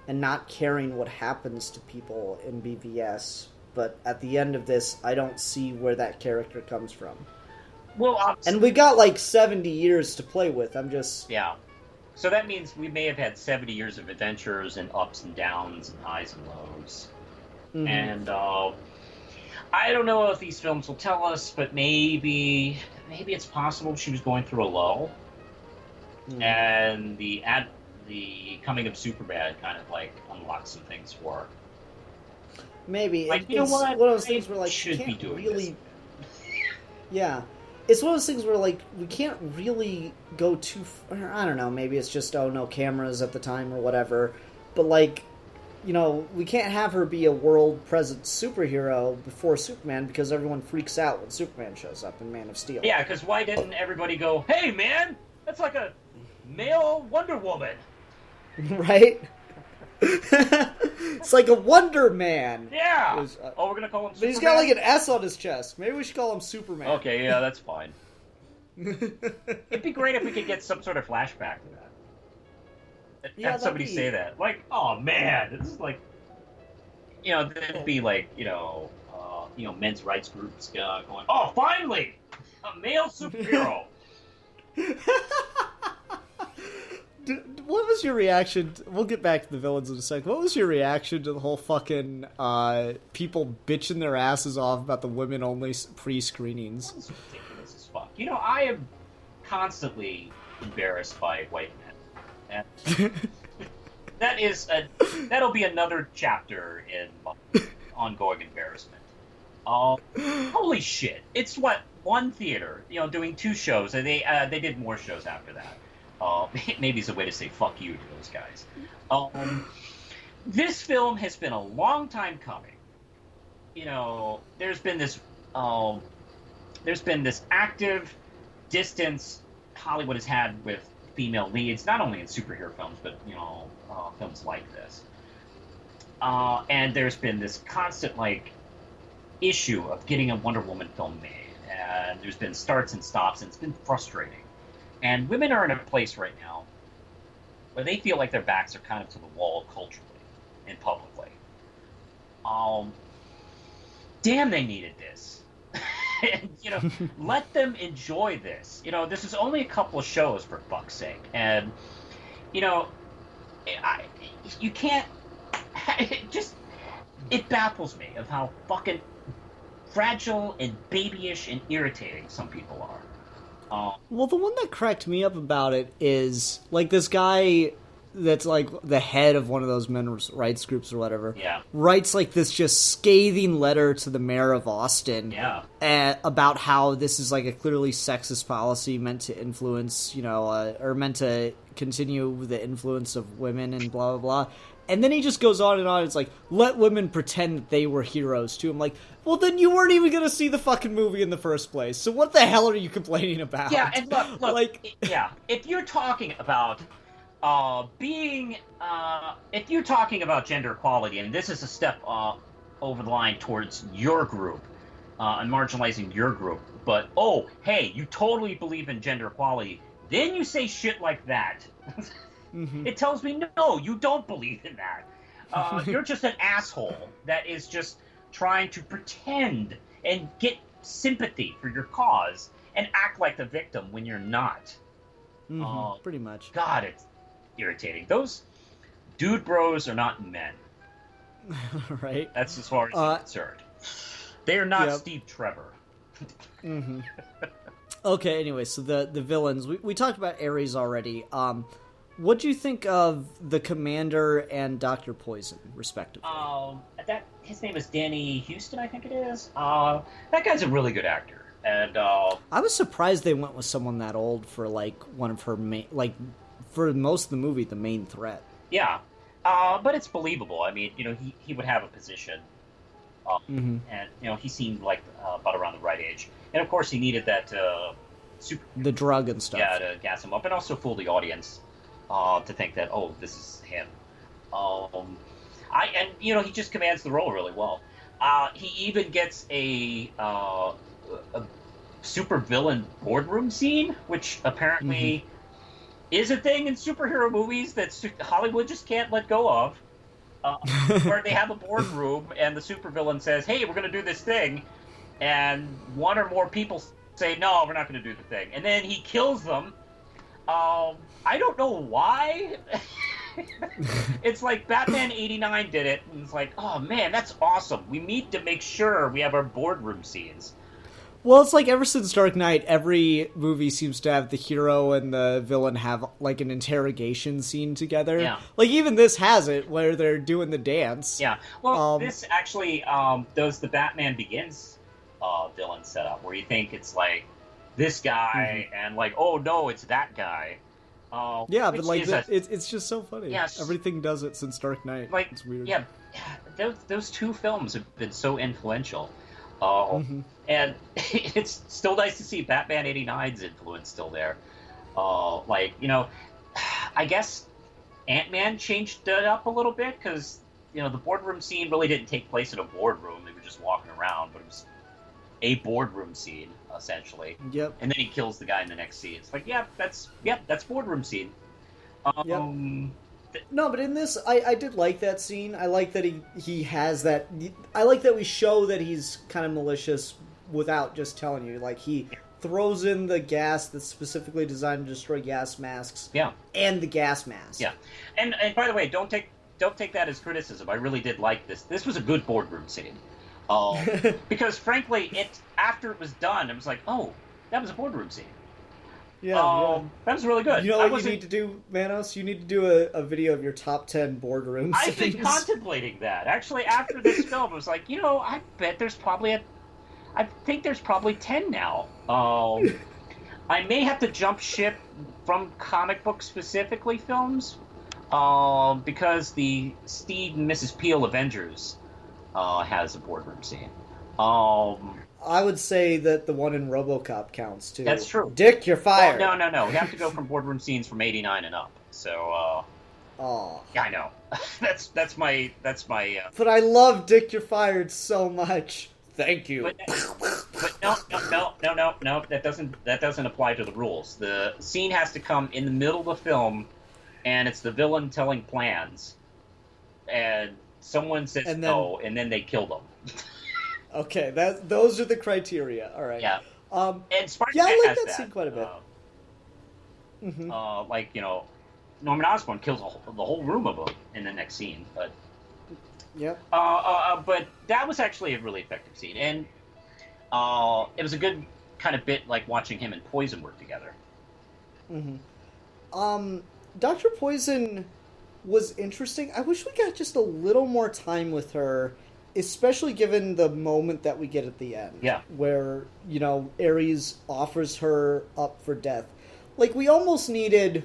and not caring what happens to people in BVS. But at the end of this, I don't see where that character comes from. Well, and we got like 70 years to play with. I'm just... Yeah. So that means we may have had 70 years of adventures and ups and downs and highs and lows. And I don't know if these films will tell us, but maybe it's possible she was going through a lull. And the coming of Superman kind of, like, unlocked some things for her. Maybe. Like, it's one of those things where, like, should you can't be doing really... this. Yeah. It's one of those things where, like, we can't really go too far. I don't know, maybe it's just, no cameras at the time or whatever. But, like, we can't have her be a world-present superhero before Superman because everyone freaks out when Superman shows up in Man of Steel. Yeah, because why didn't everybody go, hey, man, that's like a male Wonder Woman. Right? It's like a Wonder Man. Yeah. We're going to call him Superman? But he's got like an S on his chest. Maybe we should call him Superman. Okay, yeah, that's fine. It'd be great if we could get some sort of flashback to that. Have somebody say that. Like, oh, man, this is like... there'd be like, men's rights groups going, oh, finally! A male superhero! What was your reaction? We'll get back to the villains in a second. What was your reaction to the whole fucking people bitching their asses off about the women-only pre-screenings? It's ridiculous as fuck. I am constantly embarrassed by white men. And that'll be another chapter in ongoing embarrassment. Holy shit! It's one theater, doing 2 shows. And they did more shows after that. Maybe it's a way to say fuck you to those guys. This film has been a long time coming. There's been this active distance Hollywood has had with female leads, not only in superhero films, but films like this. And there's been this constant issue of getting a Wonder Woman film made, and there's been starts and stops, and it's been frustrating. And women are in a place right now where they feel like their backs are kind of to the wall culturally and publicly. Damn, they needed this. And, let them enjoy this. This is only a couple of shows, for fuck's sake. And, you can't... It baffles me of how fucking fragile and babyish and irritating some people are. Well, the one that cracked me up about it is, like, this guy that's, like, the head of one of those men's rights groups or whatever, writes, like, this just scathing letter to the mayor of Austin about how this is, like, a clearly sexist policy meant to influence, or meant to continue the influence of women and blah, blah, blah. And then he just goes on and on. It's like, let women pretend that they were heroes too. I'm like, well, then you weren't even going to see the fucking movie in the first place. So what the hell are you complaining about? Yeah, and look, if you're talking about if you're talking about gender equality, and this is a step over the line towards your group and marginalizing your group, but, oh, hey, you totally believe in gender equality, then you say shit like that. It tells me, no, you don't believe in that. You're just an asshole that is just trying to pretend and get sympathy for your cause and act like the victim when you're not. Pretty much. God, it's irritating. Those dude bros are not men. Right. That's as far as I'm concerned. They are not Yep. Steve Trevor. Mm-hmm. Okay, anyway, so the villains. We talked about Ares already. What do you think of the Commander and Dr. Poison, respectively? His name is Danny Houston, I think it is. That guy's a really good actor. And I was surprised they went with someone that old for, like, one of her main... Like, for most of the movie, the main threat. yeah. But it's believable. I mean, he would have a position. And, he seemed like about around the right age. And, of course, he needed that the drug and stuff. Yeah, to gas him up. And also fool the audience to think that, oh, this is him. He just commands the role really well. He even gets a super villain boardroom scene, which apparently is a thing in superhero movies that Hollywood just can't let go of. Where they have a boardroom and the supervillain says, "Hey, we're going to do this thing," and one or more people say, "No, we're not going to do the thing," and then he kills them. I don't know why. It's like Batman '89 did it, and it's like, oh man, that's awesome. We need to make sure we have our boardroom scenes. Well, it's like ever since Dark Knight, every movie seems to have the hero and the villain have, like, an interrogation scene together. Yeah. Like, even this has it, where they're doing the dance. Yeah. Well, this actually does the Batman Begins villain setup, where you think it's, like, this guy, and, like, oh, no, it's that guy. Yeah, but, like, it's just so funny. Yes. Everything does it since Dark Knight. Like, it's weird. Yeah, those two films have been so influential. And it's still nice to see Batman '89's influence still there. I guess Ant-Man changed it up a little bit because, the boardroom scene really didn't take place in a boardroom. They were just walking around, but it was a boardroom scene, essentially. Yep. And then he kills the guy in the next scene. It's like, that's boardroom scene. No, but in this, I did like that scene. I like that he has that... I like that we show that he's kind of malicious without just telling you. Like, he throws in the gas that's specifically designed to destroy gas masks. Yeah. And the gas mask. Yeah. And by the way, don't take that as criticism. I really did like this. This was a good boardroom scene. Because, frankly, after it was done, it was like, oh, that was a boardroom scene. Yeah, that was really good. You know what you need to do, Manos? You need to do a video of your top 10 boardroom scenes. I've been contemplating that. Actually, after this film, I was like, I bet there's probably I think there's probably 10 now. I may have to jump ship from comic book specifically films, because the Steve and Mrs. Peel Avengers has a boardroom scene. I would say that the one in RoboCop counts, too. That's true. Dick, you're fired. Well, no. We have to go from boardroom scenes from '89 and up. So, yeah, I know. That's my. But I love Dick, you're fired so much. Thank you. But no. That doesn't apply to the rules. The scene has to come in the middle of the film, and it's the villain telling plans, and someone says no, and then they kill them. Okay, those are the criteria. All right. Yeah. And Spartan I like has that scene quite a bit. Norman Osborn kills the whole room of them in the next scene, but. Yep. But that was actually a really effective scene, and it was a good kind of bit like watching him and Poison work together. Dr. Poison was interesting. I wish we got just a little more time with her, especially given the moment that we get at the end. Yeah. Where, Ares offers her up for death. Like, we almost needed,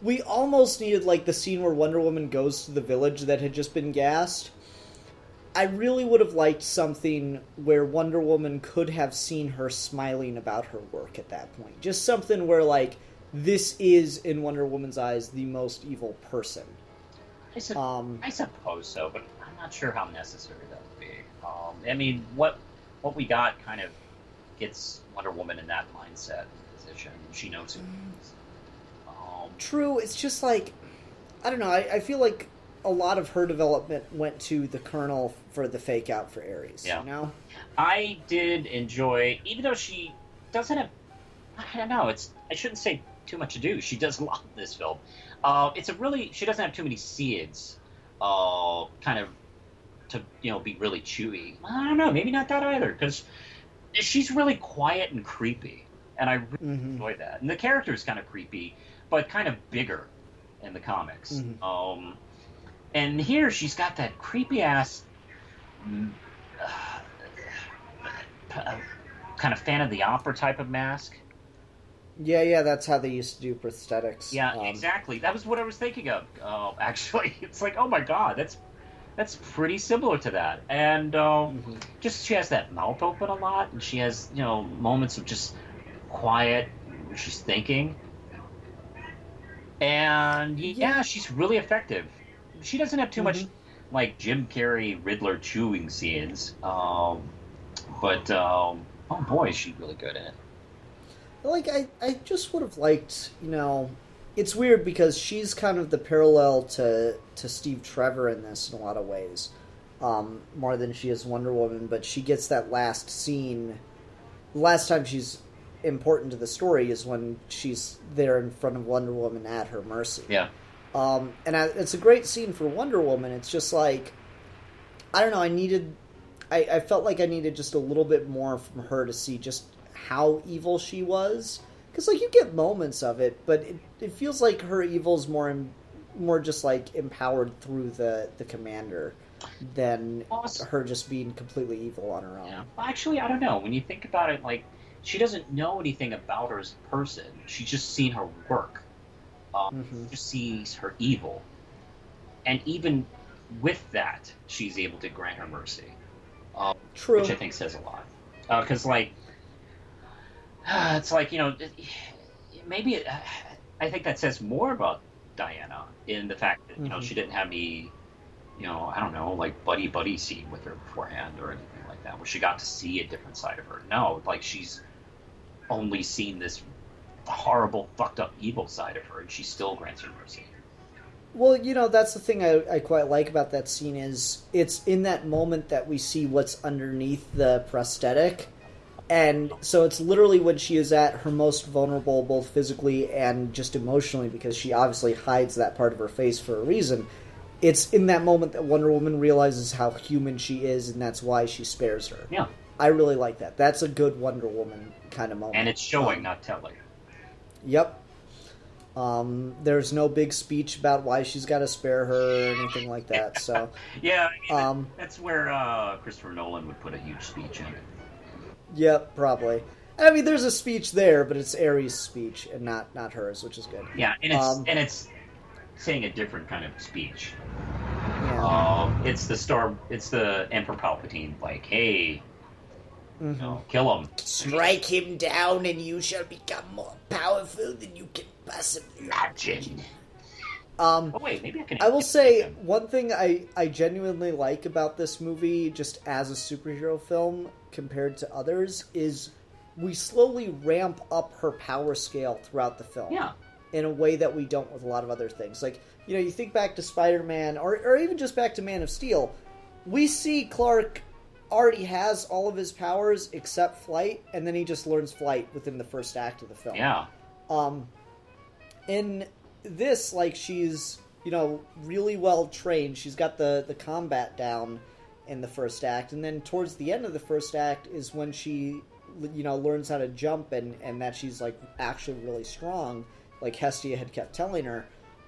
like, the scene where Wonder Woman goes to the village that had just been gassed. I really would have liked something where Wonder Woman could have seen her smiling about her work at that point. Just something where, like, this is, in Wonder Woman's eyes, the most evil person. I suppose so, but I'm not sure how necessary that would be. I mean, what we got kind of gets Wonder Woman in that mindset position. She knows who he is. True, it's just like, I don't know, I feel like a lot of her development went to the Colonel for the fake out for Ares, I did enjoy, even though she doesn't have, I don't know, I shouldn't say too much to do. She does a lot in this film. She doesn't have too many seeds kind of to be really chewy. I don't know, maybe not that either, because she's really quiet and creepy, and I really enjoy that. And the character is kind of creepy, but kind of bigger in the comics. And here she's got that creepy ass kind of Fan of the Opera type of mask. Yeah, that's how they used to do prosthetics. Yeah, exactly. That was what I was thinking of. Actually, it's like, oh my god, that's pretty similar to that. And just she has that mouth open a lot, and she has moments of just quiet where she's thinking. And yeah, she's really effective. She doesn't have too much like Jim Carrey Riddler chewing scenes, but oh boy, is she really good in it. Like, I just would have liked, it's weird because she's kind of the parallel to Steve Trevor in this in a lot of ways, more than she is Wonder Woman, but she gets that last scene. The last time she's important to the story is when she's there in front of Wonder Woman at her mercy. Yeah. It's a great scene for Wonder Woman. It's just like, I don't know, I felt like I needed just a little bit more from her to see just how evil she was, because like you get moments of it, but it feels like her evil's more just like empowered through the commander than her just being completely evil on her own. Yeah. Well, actually, I don't know. When you think about it, like she doesn't know anything about her as a person. She's just seen her work. Just sees her evil, and even with that, she's able to grant her mercy. True. Which I think says a lot. Because it's like, maybe I think that says more about Diana in the fact that, she didn't have any, I don't know, like buddy scene with her beforehand or anything like that, where she got to see a different side of her. No, like she's only seen this horrible, fucked up, evil side of her, and she still grants her mercy. Well, that's the thing I quite like about that scene is it's in that moment that we see what's underneath the prosthetic. And so it's literally when she is at her most vulnerable, both physically and just emotionally, because she obviously hides that part of her face for a reason. It's in that moment that Wonder Woman realizes how human she is, and that's why she spares her. Yeah. I really like that. That's a good Wonder Woman kind of moment. And it's showing, not telling. Yep. There's no big speech about why she's got to spare her or anything like that. So yeah, that's where Christopher Nolan would put a huge speech in it. Yep, probably. I mean, there's a speech there, but it's Ares' speech and not hers, which is good. Yeah, and it's saying a different kind of speech. Yeah. It's the Emperor Palpatine, like, hey, kill him. Strike him down, and you shall become more powerful than you can possibly imagine. Wait, maybe I can. I will say one thing I genuinely like about this movie, just as a superhero film compared to others, is we slowly ramp up her power scale throughout the film. Yeah. In a way that we don't with a lot of other things. Like, you think back to Spider-Man, or even just back to Man of Steel, we see Clark already has all of his powers except flight, and then he just learns flight within the first act of the film. Yeah. In this, like, she's, really well trained. She's got the combat down in the first act, and then towards the end of the first act is when she, learns how to jump and that she's, like, actually really strong, like Hestia had kept telling her.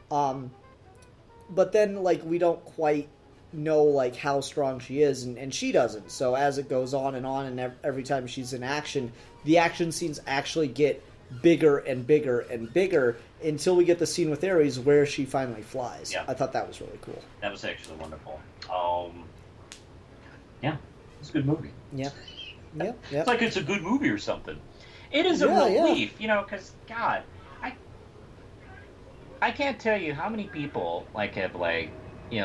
But then, like, we don't quite know, like, how strong she is, and she doesn't. So as it goes on, and every time she's in action, the action scenes actually get bigger and bigger and bigger until we get the scene with Ares where she finally flies. Yeah. I thought that was really cool. That was actually wonderful. Yeah, it's a good movie. Yeah. Yeah. It's like it's a good movie or something. It is a relief, because, God, I can't tell you how many people, like, have, like, shit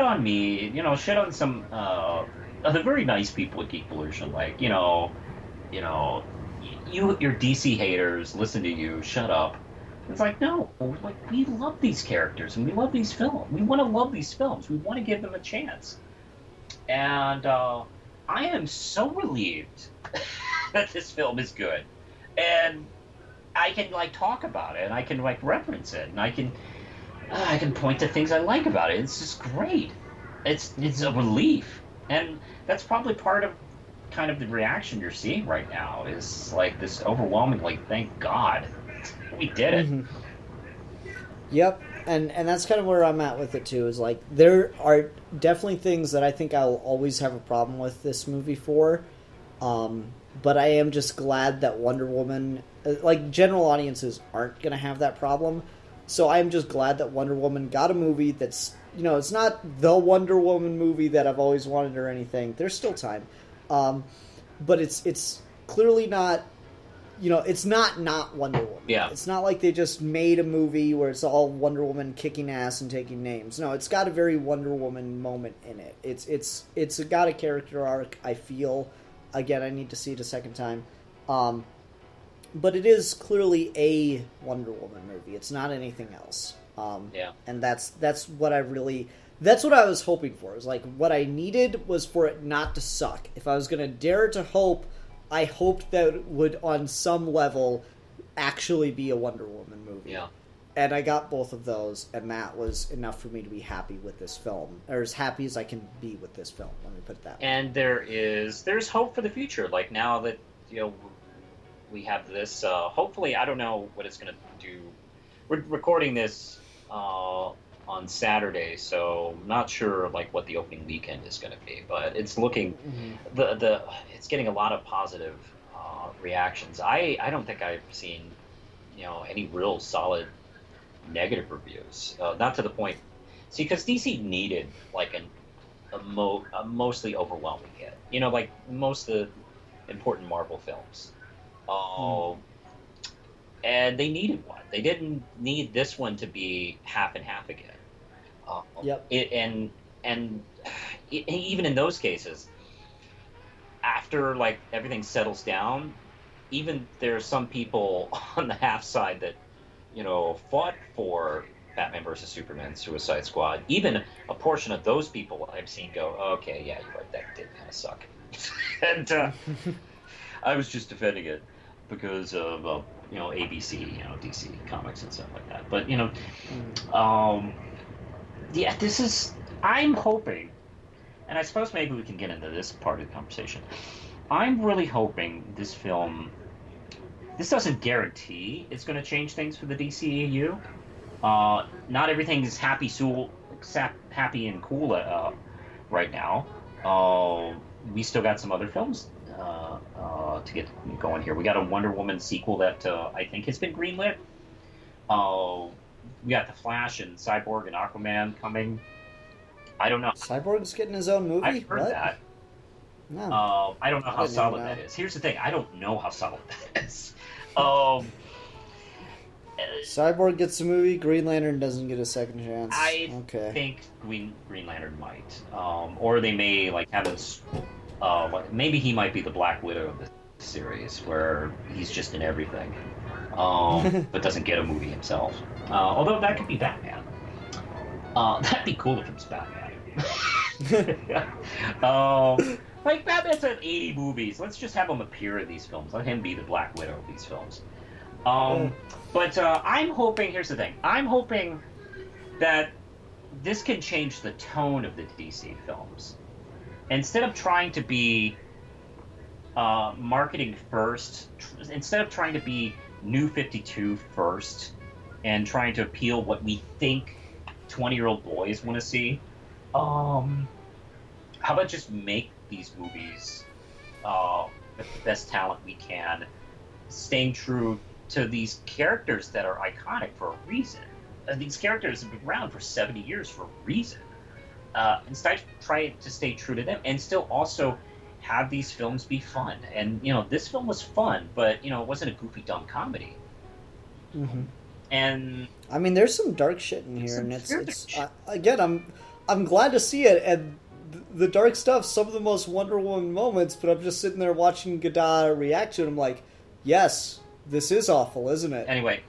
on me, shit on some, the very nice people at Geek Pollution, like, your DC haters, listen to you, shut up. It's like, no, like, we love these characters, and we love these films. We want to love these films. We want to give them a chance. And, I am so relieved that this film is good. And I can, like, talk about it, and I can, like, reference it, and I can, I can point to things I like about it. It's just great. It's a relief, and that's probably part of kind of the reaction you're seeing right now is like this overwhelming, like, thank God we did it. Yep, and that's kind of where I'm at with it too. Is like there are definitely things that I think I'll always have a problem with this movie for, but I am just glad that Wonder Woman, like general audiences, aren't going to have that problem. So I am just glad that Wonder Woman got a movie that's, you know, it's not the Wonder Woman movie that I've always wanted or anything. There's still time, but it's clearly not. You know, it's not Wonder Woman. Yeah. It's not like they just made a movie where it's all Wonder Woman kicking ass and taking names. No, it's got a very Wonder Woman moment in it. It's got a character arc, I feel. Again, I need to see it a second time. But it is clearly a Wonder Woman movie. It's not anything else. Yeah. And that's what I really... That's what I was hoping for. It was like, what I needed was for it not to suck. If I was going to dare to hope... I hoped that it would, on some level, actually be a Wonder Woman movie. Yeah. And I got both of those, and that was enough for me to be happy with this film. Or as happy as I can be with this film, let me put it that way. And there's hope for the future. Like, now that, you know, we have this, hopefully, I don't know what it's going to do. We're recording this on Saturday, so I'm not sure like what the opening weekend is going to be, but it's looking it's getting a lot of positive reactions. I don't think I've seen, you know, any real solid negative reviews. Not to the point, see, because DC needed like a mostly overwhelming hit. You know, like most of the important Marvel films. And they needed one. They didn't need this one to be half and half again. Yep. Even in those cases, after like everything settles down, even there are some people on the half side that, you know, fought for Batman versus Superman, Suicide Squad. Even a portion of those people I've seen go, okay, yeah, you're right, that did kind of suck. And I was just defending it because of you know, ABC, you know, DC Comics and stuff like that. But you know, yeah, I'm hoping, and I suppose maybe we can get into this part of the conversation. I'm really hoping this film, this doesn't guarantee it's going to change things for the DCEU. Not everything is happy and cool right now. We still got some other films to get going here. We got a Wonder Woman sequel that I think has been greenlit. We got The Flash and Cyborg and Aquaman coming. I don't know. Cyborg's getting his own movie? I've heard that. No. I don't know how solid that is. Here's the thing. I don't know how solid that is. Cyborg gets a movie, Green Lantern doesn't get a second chance. I think Green Lantern might. Or they may like have this... maybe he might be the Black Widow of the series, where he's just in everything. But doesn't get a movie himself. Although that could be Batman. That'd be cool if it was Batman. Like, Batman's had 80 movies. Let's just have him appear in these films. Let him be the Black Widow of these films. But I'm hoping, here's the thing. I'm hoping that this can change the tone of the DC films. Instead of trying to be marketing first, instead of trying to be New 52 first, and trying to appeal what we think 20-year-old boys want to see, how about just make these movies with the best talent we can, staying true to these characters that are iconic for a reason. These characters have been around for 70 years for a reason. Instead, try to stay true to them and still also have these films be fun. And, you know, this film was fun, but, you know, it wasn't a goofy, dumb comedy. Mm-hmm. And I mean, there's some dark shit in here, and it's again, I'm glad to see it, and the dark stuff, some of the most Wonder Woman moments, but I'm just sitting there watching Galdot react to it, I'm like, yes, this is awful, isn't it? Anyway,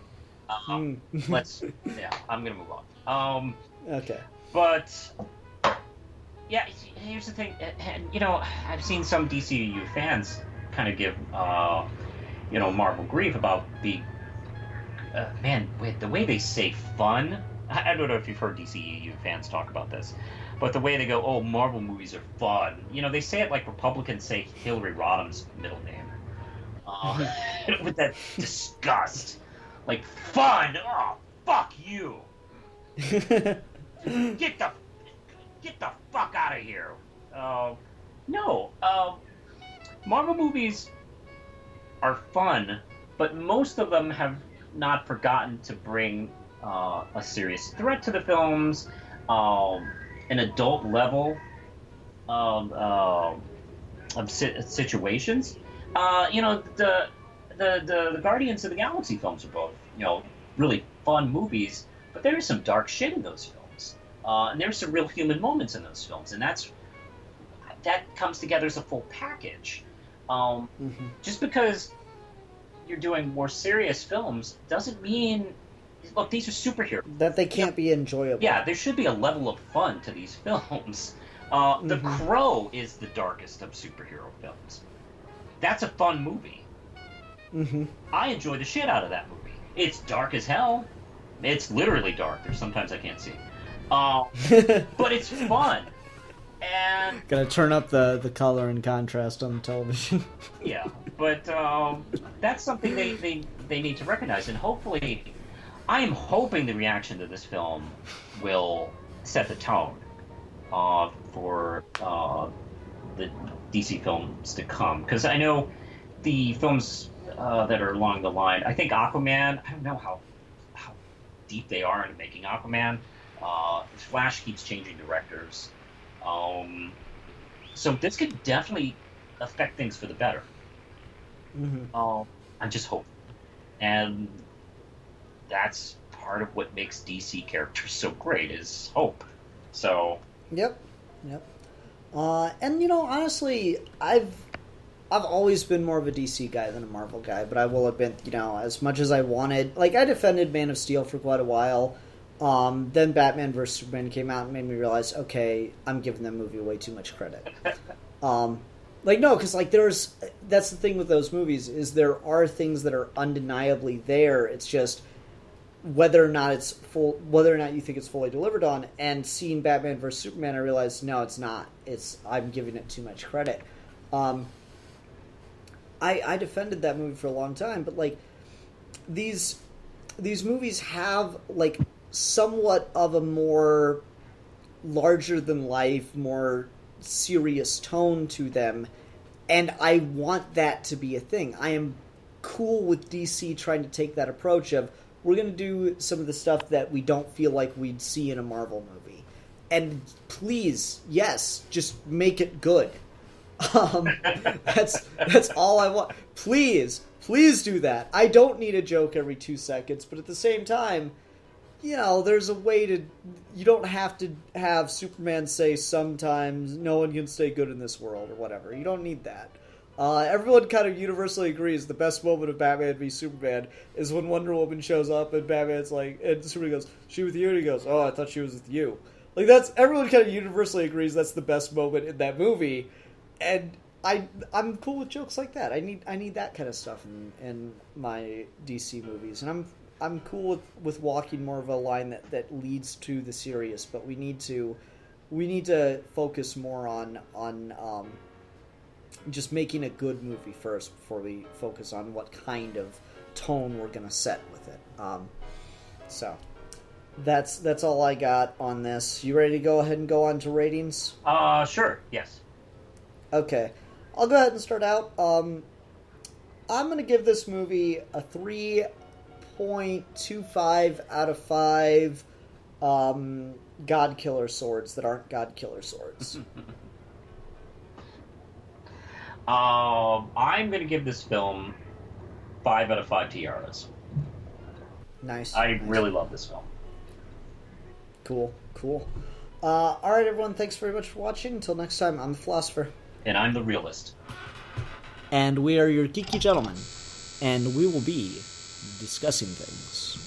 I'm gonna move on. Okay. But yeah, here's the thing, and you know, I've seen some DCU fans kind of give Marvel grief about the the way they say fun. I don't know if you've heard DCEU fans talk about this, but the way they go, oh, Marvel movies are fun. They say it like Republicans say Hillary Rodham's middle name. With that disgust. Like, fun! Oh, fuck you! Get the fuck out of here! No. Marvel movies are fun, but most of them have not forgotten to bring a serious threat to the films, an adult level of situations. The Guardians of the Galaxy films are both, really fun movies, but there's some dark shit in those films, and there's some real human moments in those films, and that comes together as a full package. Just because you're doing more serious films doesn't mean, look, these are superheroes. That they can't be enjoyable. Yeah, there should be a level of fun to these films. The Crow is the darkest of superhero films. That's a fun movie. I enjoy the shit out of that movie. It's dark as hell. It's literally dark. There's sometimes I can't see. But it's fun. And gotta turn up the color and contrast on the television. Yeah, but that's something they need to recognize, and hopefully, I am hoping the reaction to this film will set the tone for the DC films to come. Because I know the films that are along the line, I think Aquaman, I don't know how deep they are into making Aquaman. Flash keeps changing directors. So this could definitely affect things for the better. I just hope. And that's part of what makes DC characters so great, is hope. So... Yep. And honestly, I've always been more of a DC guy than a Marvel guy, but I will admit, as much as I wanted, like, I defended Man of Steel for quite a while. Then Batman vs Superman came out and made me realize, okay, I'm giving that movie way too much credit. No, because that's the thing with those movies, is there are things that are undeniably there. It's just whether or not you think it's fully delivered on. And seeing Batman vs Superman, I realized, no, it's not. I'm giving it too much credit. I defended that movie for a long time, but these movies have somewhat of a more larger than life, more serious tone to them, and I want that to be a thing. I am cool with DC trying to take that approach of, we're going to do some of the stuff that we don't feel like we'd see in a Marvel movie. And please, yes, just make it good. That's all I want. Please do that. I don't need a joke every 2 seconds, but at the same time, there's a way to... You don't have to have Superman say sometimes no one can stay good in this world or whatever. You don't need that. Everyone kind of universally agrees the best moment of Batman v Superman is when Wonder Woman shows up and Batman's and Superman goes, "She with you?" And he goes, "Oh, I thought she was with you." Everyone kind of universally agrees that's the best moment in that movie. And I'm cool with jokes like that. I need that kind of stuff in my DC movies, and I'm cool with walking more of a line that leads to the serious. But we need to focus more on just making a good movie first before we focus on what kind of tone we're gonna set with it. So that's all I got on this. You ready to go ahead and go on to ratings? Sure. Yes. Okay, I'll go ahead and start out. I'm going to give this movie a 3.25 out of 5 God Killer swords that aren't God Killer swords. I'm going to give this film 5 out of 5 tiaras. Nice. I really love this film. Cool. All right, everyone, thanks very much for watching. Until next time, I'm the Philosopher. And I'm the Realist. And we are your Geeky Gentlemen. And we will be discussing things.